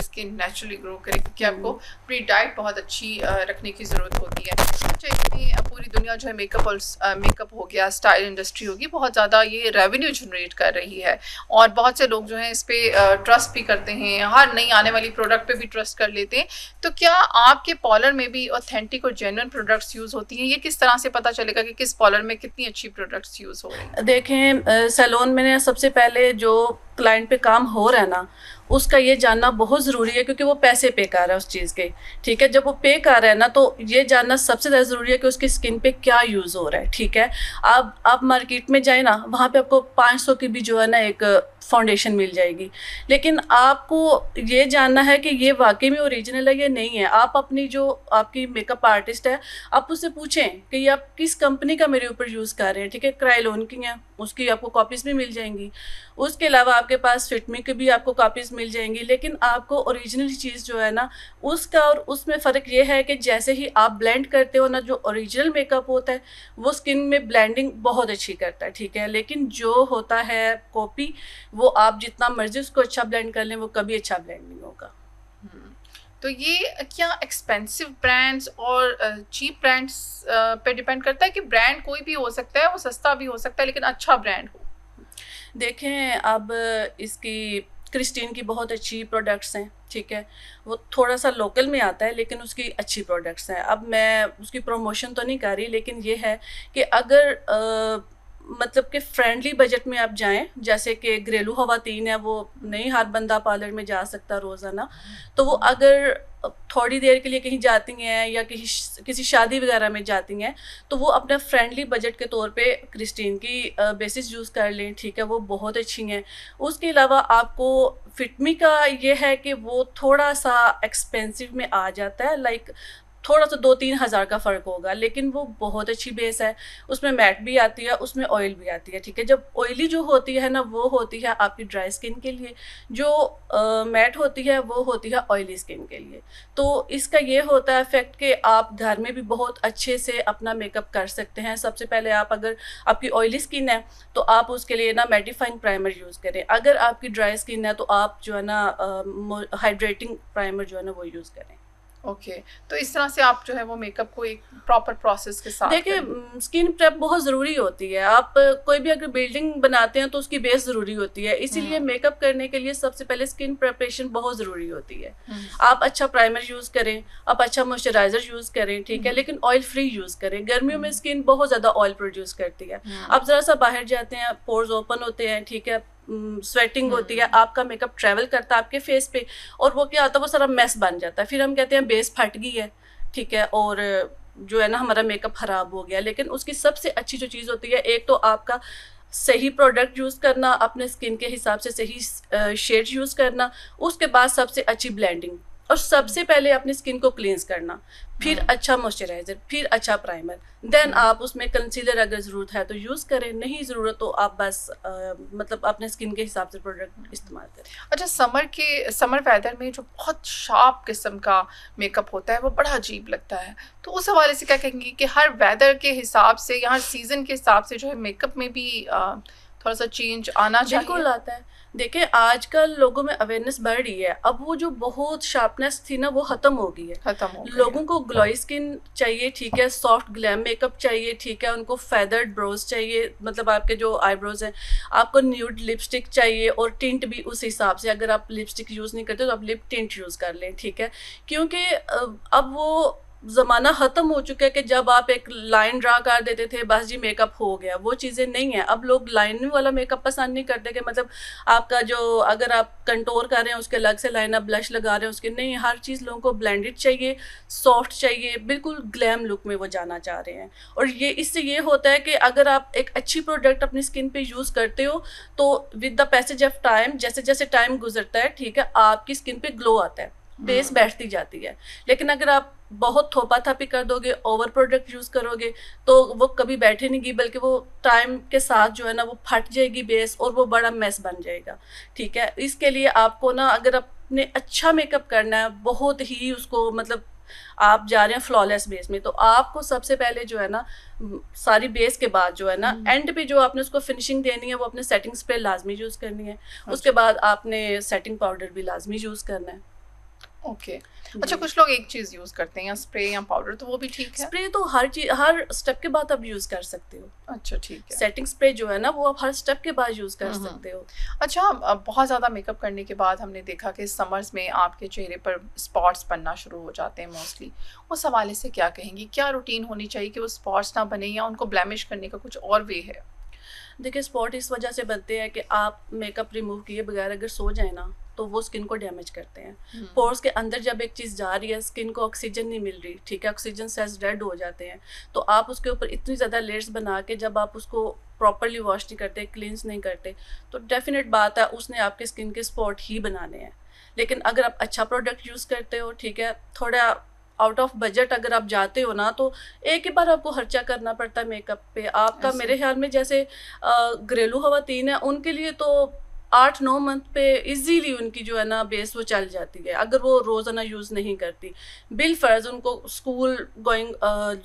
Skin naturally grow करे क्योंकि आपको प्री डाइट बहुत अच्छी रखने की ज़रूरत होती है। अच्छा, इसमें पूरी दुनिया जो है मेकअप हो गया, स्टाइल इंडस्ट्री होगी, बहुत ज़्यादा ये रेवेन्यू जनरेट कर रही है और बहुत से लोग जो हैं इस पर ट्रस्ट भी करते हैं, हर नई आने वाली प्रोडक्ट पे भी ट्रस्ट कर लेते हैं। तो क्या आपके पॉलर में भी ऑथेंटिक और जेन्युइन प्रोडक्ट्स यूज़ होती हैं? ये किस तरह से पता चलेगा कि किस पॉलर में कितनी अच्छी प्रोडक्ट्स यूज़ हो रही हैं? देखें, सैलून में सबसे पहले जो क्लाइंट पे काम हो रहा है ना उसका ये जानना बहुत ज़रूरी है क्योंकि वो पैसे पे कर रहा है उस चीज़ के, ठीक है। जब वो पे कर रहा है ना तो ये जानना सबसे ज़्यादा ज़रूरी है कि उसकी स्किन पे क्या यूज़ हो रहा है, ठीक है। आप मार्केट में जाए ना, वहाँ पे आपको 500 की भी जो है ना एक फाउंडेशन मिल जाएगी। लेकिन आपको ये जानना है कि ये वाकई में ओरिजिनल है या नहीं है। आप अपनी जो आपकी मेकअप आर्टिस्ट है, आप उससे पूछें कि ये आप किस कंपनी का मेरे ऊपर यूज़ कर रहे हैं, ठीक है। क्रायोलन की है, उसकी आपको कॉपीज़ भी मिल जाएंगी। उसके अलावा आपके पास फिटमी की भी आपको कॉपीज़ मिल जाएंगी। लेकिन आपको ओरिजिनल चीज़ जो है ना, उसका और उसमें फ़र्क ये है कि जैसे ही आप ब्लेंड करते हो ना, जो ओरिजिनल मेकअप होता है वो स्किन में ब्लेंडिंग बहुत अच्छी करता है, ठीक है। लेकिन जो होता है कॉपी, वो आप जितना मर्जी उसको अच्छा ब्लेंड कर लें, वो कभी अच्छा ब्लेंड नहीं होगा। तो ये क्या एक्सपेंसिव ब्रांड्स और चीप ब्रांड्स पे डिपेंड करता है कि ब्रांड कोई भी हो सकता है, वो सस्ता भी हो सकता है लेकिन अच्छा ब्रांड हो? देखें, अब इसकी क्रिस्टीन की बहुत अच्छी प्रोडक्ट्स हैं, ठीक है। वो थोड़ा सा लोकल में आता है लेकिन उसकी अच्छी प्रोडक्ट्स हैं। अब मैं उसकी प्रमोशन तो नहीं कर रही, लेकिन ये है कि अगर मतलब कि फ्रेंडली बजट में आप जाएं, जैसे कि घरेलू खवातीन है, वो नहीं हर बंदा पार्लर में जा सकता रोज़ाना, तो वो अगर थोड़ी देर के लिए कहीं जाती हैं या किसी शादी वगैरह में जाती हैं, तो वो अपना फ्रेंडली बजट के तौर पे क्रिस्टीन की बेसिस यूज़ कर लें, ठीक है। वो बहुत अच्छी हैं। उसके अलावा आपको फिटमी का ये है कि वो थोड़ा सा एक्सपेंसिव में आ जाता है, लाइक थोड़ा सा 2-3 हज़ार का फ़र्क होगा, लेकिन वो बहुत अच्छी बेस है। उसमें मैट भी आती है, उसमें ऑयल भी आती है, ठीक है। जब ऑयली जो होती है ना, वो होती है आपकी ड्राई स्किन के लिए, जो मैट होती है वो होती है ऑयली स्किन के लिए। तो इसका ये होता है इफेक्ट कि आप घर में भी बहुत अच्छे से अपना मेकअप कर सकते हैं। सबसे पहले आप, अगर आपकी ऑयली स्किन है तो आप उसके लिए ना मेटिफाइंग प्राइमर यूज़ करें। अगर आपकी ड्राई स्किन है तो आप जो है ना हाइड्रेटिंग प्राइमर जो है ना वो यूज़ करें। ओके तो इस तरह से आप जो है वो मेकअप को एक प्रॉपर प्रोसेस के साथ देखिए, स्किन प्रेप बहुत ज़रूरी होती है। आप कोई भी अगर बिल्डिंग बनाते हैं तो उसकी बेस ज़रूरी होती है, इसीलिए मेकअप करने के लिए सबसे पहले स्किन प्रेपरेशन बहुत ज़रूरी होती है। आप अच्छा प्राइमर यूज़ करें, आप अच्छा मॉइस्चराइजर यूज़ करें, ठीक है, लेकिन ऑयल फ्री यूज़ करें। गर्मियों में स्किन बहुत ज़्यादा ऑयल प्रोड्यूस करती है। आप ज़रा सा बाहर जाते हैं, पोर्स ओपन होते हैं, ठीक है, स्वेटिंग होती है, आपका मेकअप ट्रैवल करता है आपके फेस पे, और वो क्या होता है, वो सारा मैस बन जाता है। फिर हम कहते हैं बेस फट गई है, ठीक है, और जो है ना हमारा मेकअप ख़राब हो गया। लेकिन उसकी सबसे अच्छी जो चीज़ होती है, एक तो आपका सही प्रोडक्ट यूज़ करना, अपने स्किन के हिसाब से सही शेड यूज़ करना, उसके बाद सबसे अच्छी ब्लेंडिंग, और सबसे पहले अपनी स्किन को क्लींस करना, फिर अच्छा मॉइस्चराइजर, फिर अच्छा प्राइमर, देन आप उसमें कंसीलर अगर ज़रूरत है तो यूज़ करें, नहीं ज़रूरत तो आप बस मतलब अपने स्किन के हिसाब से प्रोडक्ट इस्तेमाल करें। अच्छा, समर वेदर में जो बहुत शार्प किस्म का मेकअप होता है वो बड़ा अजीब लगता है, तो उस हवाले से क्या कहेंगी कि हर वेदर के हिसाब से या हर सीज़न के हिसाब से जो है मेकअप में भी थोड़ा सा चेंज आना चाहिए? बिल्कुल आता है। देखिए, आजकल लोगों में अवेयरनेस बढ़ रही है। अब वो जो बहुत शार्पनेस थी ना, वो ख़त्म हो गई है। लोगों को ग्लोई स्किन चाहिए, ठीक है, सॉफ्ट ग्लैम मेकअप चाहिए, ठीक है, उनको फेदर्ड ब्रोज चाहिए, मतलब आपके जो आईब्रोज हैं, आपको न्यूड लिपस्टिक चाहिए, और टिंट भी उस हिसाब से। अगर आप लिपस्टिक यूज़ नहीं करते तो आप लिप टिंट यूज़ कर लें, ठीक है। क्योंकि अब वो ज़माना ख़त्म हो चुका है कि जब आप एक लाइन ड्रा कर देते थे, बस जी मेकअप हो गया, वो चीज़ें नहीं हैं। अब लोग लाइन वाला मेकअप पसंद नहीं करते कि मतलब आपका जो, अगर आप कंटोर कर रहे हैं उसके अलग से लाइन, आप ब्लश लगा रहे हैं उसके, नहीं, हर चीज़ लोगों को ब्लेंडेड चाहिए, सॉफ्ट चाहिए, बिल्कुल ग्लैम लुक में वो जाना चाह रहे हैं। और ये इससे ये होता है कि अगर आप एक अच्छी प्रोडक्ट अपनी स्किन पे यूज़ करते हो तो with the passage of time, जैसे जैसे टाइम गुजरता है, ठीक है, आपकी स्किन पे ग्लो आता है, बेस बैठती जाती है। लेकिन अगर आप बहुत थोपा थापी कर दोगे, ओवर प्रोडक्ट यूज़ करोगे, तो वो कभी बैठे नहीं, बल्कि वो टाइम के साथ जो है ना वो फट जाएगी बेस, और वो बड़ा मैस बन जाएगा, ठीक है। इसके लिए आपको ना, अगर आपने अच्छा मेकअप करना है, बहुत ही उसको मतलब आप जा रहे हैं फ्लॉलेस बेस में, तो आपको सबसे पहले जो है ना सारी बेस के बाद जो है ना एंड पे जो आपने उसको फिनिशिंग देनी है, वो अपने सेटिंग स्प्रे लाजमी यूज़ करनी है। उसके बाद आपने सेटिंग पाउडर भी लाजमी यूज़ करना है। ओके अच्छा, कुछ लोग एक चीज़ यूज़ करते हैं, या स्प्रे या पाउडर, तो वो भी ठीक है? स्प्रे तो हर चीज, हर स्टेप के बाद आप यूज़ कर सकते हो। अच्छा, ठीक है। सेटिंग स्प्रे जो है ना वो आप हर स्टेप के बाद यूज़ कर सकते हो। अच्छा, बहुत ज़्यादा मेकअप करने के बाद हमने देखा कि समर्स में आपके चेहरे पर स्पॉट्स बनना शुरू हो जाते हैं मोस्टली, उस हवाले से क्या कहेंगी? क्या रूटीन होनी चाहिए कि वो स्पॉट्स ना बने, या उनको ब्लेमिश करने का कुछ और वे है? देखिए, स्पॉट इस वजह से बनते हैं कि आप मेकअप रिमूव किए बगैर अगर सो जाए ना, तो वो स्किन को डैमेज करते हैं। पोर्स के अंदर जब एक चीज़ जा रही है, स्किन को ऑक्सीजन नहीं मिल रही, ठीक है, ऑक्सीजन सेल्स डेड हो जाते हैं, तो आप उसके ऊपर इतनी ज़्यादा लेयर्स बना के जब आप उसको प्रॉपरली वॉश नहीं करते, क्लींस नहीं करते, तो डेफिनेट बात है उसने आपके स्किन के स्पॉट ही बनाने हैं। लेकिन अगर आप अच्छा प्रोडक्ट यूज़ करते हो, ठीक है, थोड़ा आउट ऑफ बजट अगर आप जाते हो ना, तो एक ही बार आपको खर्चा करना पड़ता है मेकअप पे आपका। मेरे ख्याल में जैसे घरेलू खवातीन है उनके लिए तो 8-9 मंथ पे इजीली उनकी जो है ना बेस वो चल जाती है, अगर वो रोज़ाना यूज़ नहीं करती। बिल फर्ज उनको स्कूल गोइंग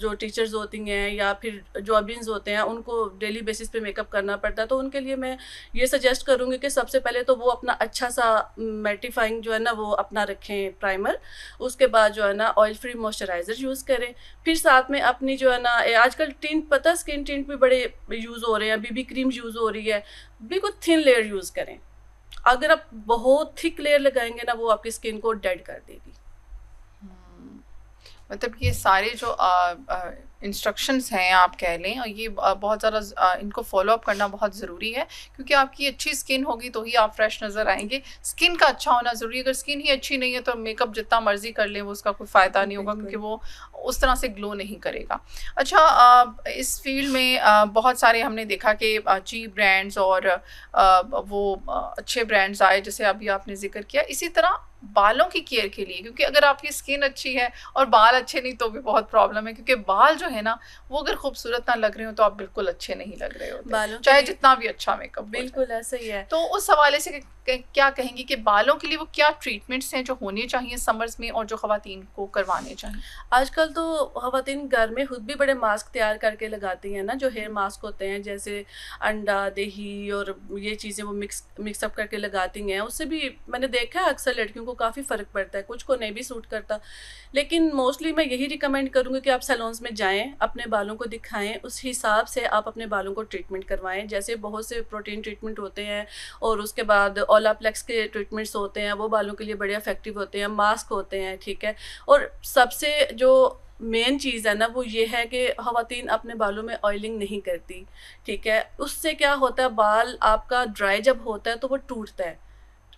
जो टीचर्स होती हैं या फिर जॉबिन्स होते हैं, उनको डेली बेसिस पे मेकअप करना पड़ता है, तो उनके लिए मैं ये सजेस्ट करूँगी कि सबसे पहले तो वो अपना अच्छा सा मैटिफाइंग जो है ना वो अपना रखें प्राइमर, उसके बाद जो है ना ऑयल फ्री मॉइस्चराइज़र यूज़ करें, फिर साथ में अपनी जो है ना आजकल टिंट, पता स्किन टिंट भी बड़े यूज़ हो रहे हैं, बीबी क्रीम यूज़ हो रही है, बिल्कुल थिन लेयर यूज़ करें। अगर आप बहुत थिक लेयर लगाएंगे ना वो आपकी स्किन को डेड कर देगी। मतलब ये सारे जो इंस्ट्रक्शंस हैं आप कह लें, और ये बहुत ज़्यादा इनको फॉलो अप करना बहुत ज़रूरी है, क्योंकि आपकी अच्छी स्किन होगी तो ही आप फ्रेश नज़र आएंगे। स्किन का अच्छा होना ज़रूरी है, अगर स्किन ही अच्छी नहीं है तो मेकअप जितना मर्जी कर लें वो उसका कोई फ़ायदा नहीं होगा, क्योंकि वो उस तरह से ग्लो नहीं करेगा। अच्छा, इस फील्ड में बहुत सारे हमने देखा कि चीप ब्रांड्स और वो अच्छे ब्रांड्स आए, जैसे अभी आपने जिक्र किया। इसी तरह बालों की केयर के लिए, क्योंकि अगर आपकी स्किन अच्छी है और बाल अच्छे नहीं तो भी बहुत प्रॉब्लम है, क्योंकि बाल जो है ना वो अगर खूबसूरत ना लग रहे हो तो आप बिल्कुल अच्छे नहीं लग रहे हो, चाहे जितना भी अच्छा मेकअप। बिल्कुल ऐसा ही है। तो उस हवाले से क्या कहेंगी कि बालों के लिए वो क्या ट्रीटमेंट्स हैं जो होने चाहिए समर्स में और जो खवातीन को करवाने चाहिए? आजकल तो खवातीन घर में खुद भी बड़े मास्क तैयार करके लगाती हैं ना, जो हेयर मास्क होते हैं, जैसे अंडा, दही और ये चीज़ें वो मिक्सअप करके लगाती हैं। उससे भी मैंने देखा है अक्सर लड़कियों को काफ़ी फ़र्क पड़ता है, कुछ को नहीं भी सूट करता। लेकिन मोस्टली मैं यही रिकमेंड करूँगी कि आप सैलून्स में जाएँ, अपने बालों को दिखाएँ, उस हिसाब से आप अपने बालों को ट्रीटमेंट करवाएँ। जैसे बहुत से प्रोटीन ट्रीटमेंट होते हैं और उसके बाद ओलाप्लेक्स के ट्रीटमेंट्स होते हैं, वो बालों के लिए बड़े इफेक्टिव होते हैं, मास्क होते हैं, ठीक है। और सबसे जो मेन चीज़ है ना वो ये है कि खवातीन अपने बालों में ऑयलिंग नहीं करती, ठीक है। उससे क्या होता है, बाल आपका ड्राई जब होता है तो वो टूटता है,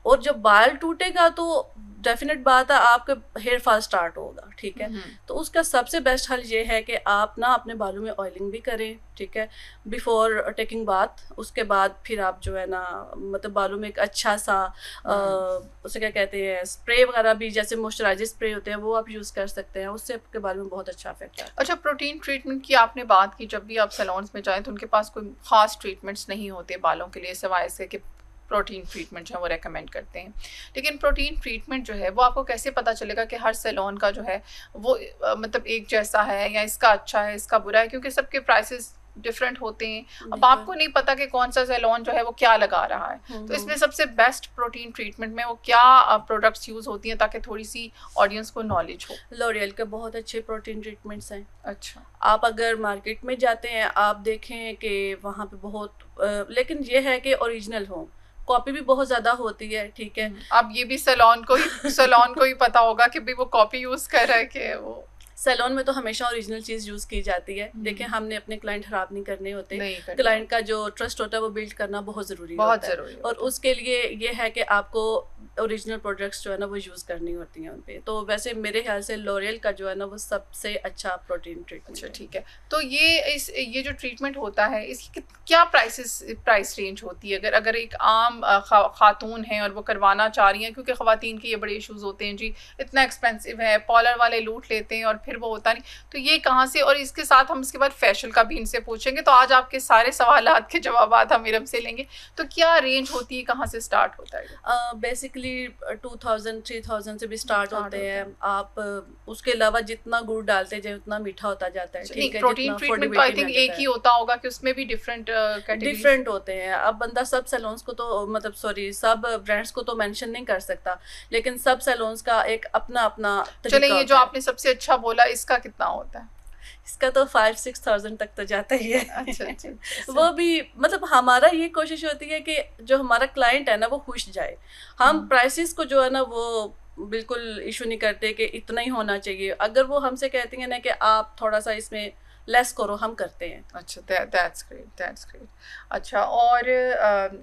और जब बाल टूटेगा तो डेफिनेट बात है आपका हेयर फॉल स्टार्ट होगा, ठीक है। तो उसका सबसे बेस्ट हल ये है कि आप ना अपने बालों में ऑयलिंग भी करें, ठीक है, बिफोर टेकिंग बाथ। उसके बाद फिर आप जो है ना मतलब बालों में एक अच्छा सा उसे क्या कहते हैं स्प्रे वगैरह भी, जैसे मॉइस्चराइजर स्प्रे होते हैं, वो आप यूज़ कर सकते हैं, उससे आपके बालों में बहुत अच्छा इफेक्ट आता है। अच्छा, प्रोटीन ट्रीटमेंट की आपने बात की, जब भी आप सैलून्स में जाएँ तो उनके पास कोई ख़ास ट्रीटमेंट्स नहीं होते बालों के लिए, सिवाय इसके कि प्रोटीन ट्रीटमेंट जो है वो रेकमेंड करते हैं। लेकिन प्रोटीन ट्रीटमेंट जो है वो आपको कैसे पता चलेगा कि हर सैलून का जो है वो मतलब एक जैसा है, या इसका अच्छा है इसका बुरा है, क्योंकि सबके प्राइसेस डिफरेंट होते हैं। अब आपको नहीं पता कि कौन सा सैलून जो है वो क्या लगा रहा है, तो इसमें सबसे बेस्ट प्रोटीन ट्रीटमेंट में वो क्या प्रोडक्ट्स यूज़ होती हैं ताकि थोड़ी सी ऑडियंस को नॉलेज हो? लॉरियल के बहुत अच्छे प्रोटीन ट्रीटमेंट्स हैं। अच्छा, आप अगर मार्केट में जाते हैं आप देखें कि वहाँ पे बहुत लेकिन ये है कि ओरिजिनल हो, कॉपी भी बहुत ज़्यादा होती है, ठीक है। अब ये भी सैलून को ही पता होगा कि भी वो कॉपी यूज़ कर रहा है कि वो सैलून में तो हमेशा ओरिजिनल चीज़ यूज़ की जाती है। देखिए हमने अपने क्लाइंट ख़राब नहीं करने होते, क्लाइंट का जो ट्रस्ट होता है वो बिल्ड करना बहुत ज़रूरी होता है, और उसके लिए ये है कि आपको ओरिजिनल प्रोडक्ट्स जो है ना वो यूज़ करनी होती हैं उन पे। तो वैसे मेरे ख्याल से लॉरियल का जो है ना वो सबसे अच्छा प्रोटीन ट्रीटमेंट है। ठीक है, तो ये जो ट्रीटमेंट होता है इसकी क्या प्राइस रेंज होती है? अगर एक आम खातून है और वो करवाना चाह रही हैं, क्योंकि ख़वातीन के ये बड़े इशूज़ होते हैं जी, इतना एक्सपेंसिव है, पार्लर वाले लूट लेते हैं और फिर वो होता नहीं, तो ये कहाँ से? और इसके साथ हम इसके बाद फेशियल का भी इनसे पूछेंगे। तो आज आपके सारे सवालात के जवाब हम इरम से लेंगे। तो क्या रेंज होती है, कहाँ से स्टार्ट होता है? बेसिकली 2000-3000 से भी स्टार्ट होते हैं। आप उसके अलावा जितना गुड़ डालते जाए उतना मीठा होता जाता है, ठीक है। प्रोटीन ट्रीटमेंट आई थिंक एक ही होता होगा कि उसमें भी डिफरेंट होते हैं। अब बंदा सब सैलून्स को तो मतलब सब ब्रांड्स को तो मेंशन नहीं कर सकता, लेकिन सब सैलून्स का एक अपना अपना। चले, ये जो आपने सबसे अच्छा बोला इसका कितना होता है? इसका तो 5-6,000 तक तो जाता ही है। अच्छा। वो भी मतलब हमारा ये कोशिश होती है कि जो हमारा क्लाइंट है ना वो खुश जाए। हम प्राइसेस को जो है ना वो बिल्कुल इशू नहीं करते कि इतना ही होना चाहिए। अगर वो हमसे कहती हैं ना कि आप थोड़ा सा इसमें लेस करो, हम करते हैं। अच्छा, दैट्स ग्रेट, दैट्स ग्रेट। अच्छा, और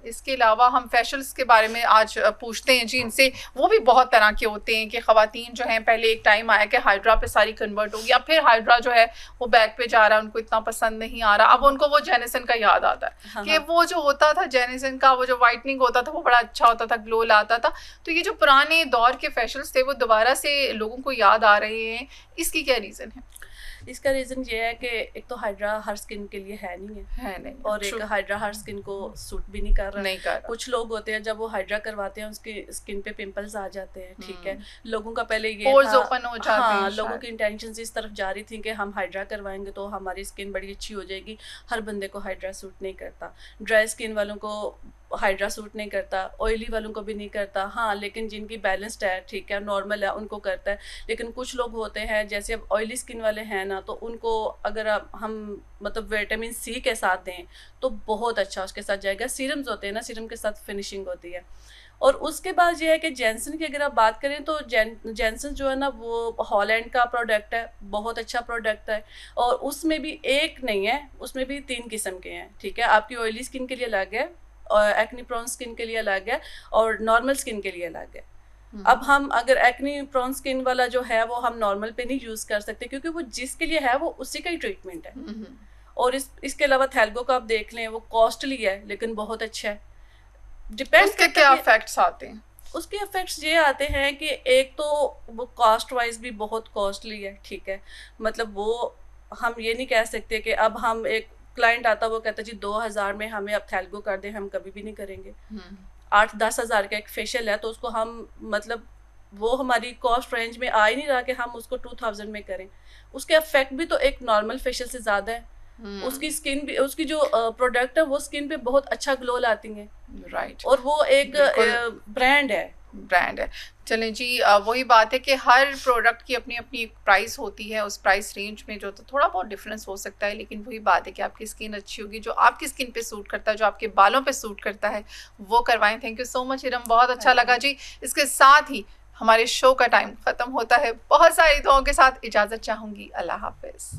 इसके अलावा हम फेशियल्स के बारे में आज पूछते हैं जी इनसे। वो भी बहुत तरह के होते हैं कि ख़वातीन जो हैं, पहले एक टाइम आया कि हाइड्रा पे सारी कन्वर्ट होगी, अब फिर हाइड्रा जो है वो बैक पे जा रहा है, उनको इतना पसंद नहीं आ रहा। अब उनको वो जेनिसन का याद आता है। हाँ, कि वो जो होता था जेनिसन का, वो जो वाइटनिंग होता था वो बड़ा अच्छा होता था, ग्लो लाता था। तो ये जो पुराने दौर के फेशियल्स थे वो दोबारा से लोगों को याद आ रहे हैं, इसकी क्या रीज़न है? इसका रीज़न ये है कि एक तो हाइड्रा हर स्किन के लिए है नहीं, और एक हाइड्रा हर स्किन को सूट भी नहीं कर रहा। कुछ लोग होते हैं जब वो हाइड्रा करवाते हैं उसकी स्किन पे पिंपल्स आ जाते हैं, ठीक है। लोगों का पहले ये पोर्स ओपन हो जाते हैं। हाँ, लोगों की इंटेंशंस इस तरफ जा रही थी कि हम हाइड्रा करवाएंगे तो हमारी स्किन बड़ी अच्छी हो जाएगी। हर बंदे को हाइड्रा सूट नहीं करता, ड्राई स्किन वालों को हाइड्रा सूट नहीं करता, ऑयली वालों को भी नहीं करता। हाँ, लेकिन जिनकी बैलेंस्ड है, ठीक है, नॉर्मल है, उनको करता है। लेकिन कुछ लोग होते हैं जैसे अब ऑयली स्किन वाले हैं ना, तो उनको अगर हम मतलब विटामिन सी के साथ दें तो बहुत अच्छा उसके साथ जाएगा। सीरम्स होते हैं ना, सीरम के साथ फिनिशिंग होती है। और उसके बाद ये है कि जैनसन की अगर आप बात करें तो जैनसन जो है ना वो हॉलैंड का प्रोडक्ट है, बहुत अच्छा प्रोडक्ट है। और उसमें भी एक नहीं है, उसमें भी 3 किस्म के हैं, ठीक है। आपकी ऑयली स्किन के लिए अलग है, और एक्नी प्रोन स्किन के लिए अलग है, और नॉर्मल स्किन के लिए अलग है। अब हम अगर एक्नी प्रोन स्किन वाला जो है वो हम नॉर्मल पे नहीं यूज़ कर सकते, क्योंकि वो जिसके लिए है वो उसी का ही ट्रीटमेंट है। और इसके अलावा थैल्गो का आप देख लें, वो कॉस्टली है लेकिन बहुत अच्छा है। डिपेंड उसके क्या इफेक्ट्स आते हैं? उसके इफेक्ट्स ये आते हैं कि एक तो वो कॉस्ट वाइज भी बहुत कॉस्टली है, ठीक है। मतलब वो हम ये नहीं कह सकते कि अब हम एक क्लाइंट आता वो कहता जी 2000 में हमें अब थैल्गो कर दें, हम कभी भी नहीं करेंगे। 8-10 हज़ार का एक फेशियल है तो उसको हम मतलब वो हमारी कॉस्ट रेंज में आ ही नहीं रहा कि हम उसको 2000 में करें। उसके इफेक्ट भी तो एक नॉर्मल फेशियल से ज़्यादा है। उसकी स्किन भी, उसकी जो प्रोडक्ट है वो स्किन पे बहुत अच्छा ग्लो लाती है, राइट। और वो एक ब्रांड है। चलें जी, वही बात है कि हर प्रोडक्ट की अपनी अपनी प्राइस होती है। उस प्राइस रेंज में जो तो थोड़ा बहुत डिफरेंस हो सकता है, लेकिन वही बात है कि आपकी स्किन अच्छी होगी, जो आपकी स्किन पे सूट करता है, जो आपके बालों पे सूट करता है, वो करवाएं। Thank you so much Iram, बहुत अच्छा लगा जी। इसके साथ ही हमारे शो का टाइम ख़त्म होता है। बहुत सारी दुआओं के साथ इजाज़त चाहूँगी। अल्लाह हाफिज़।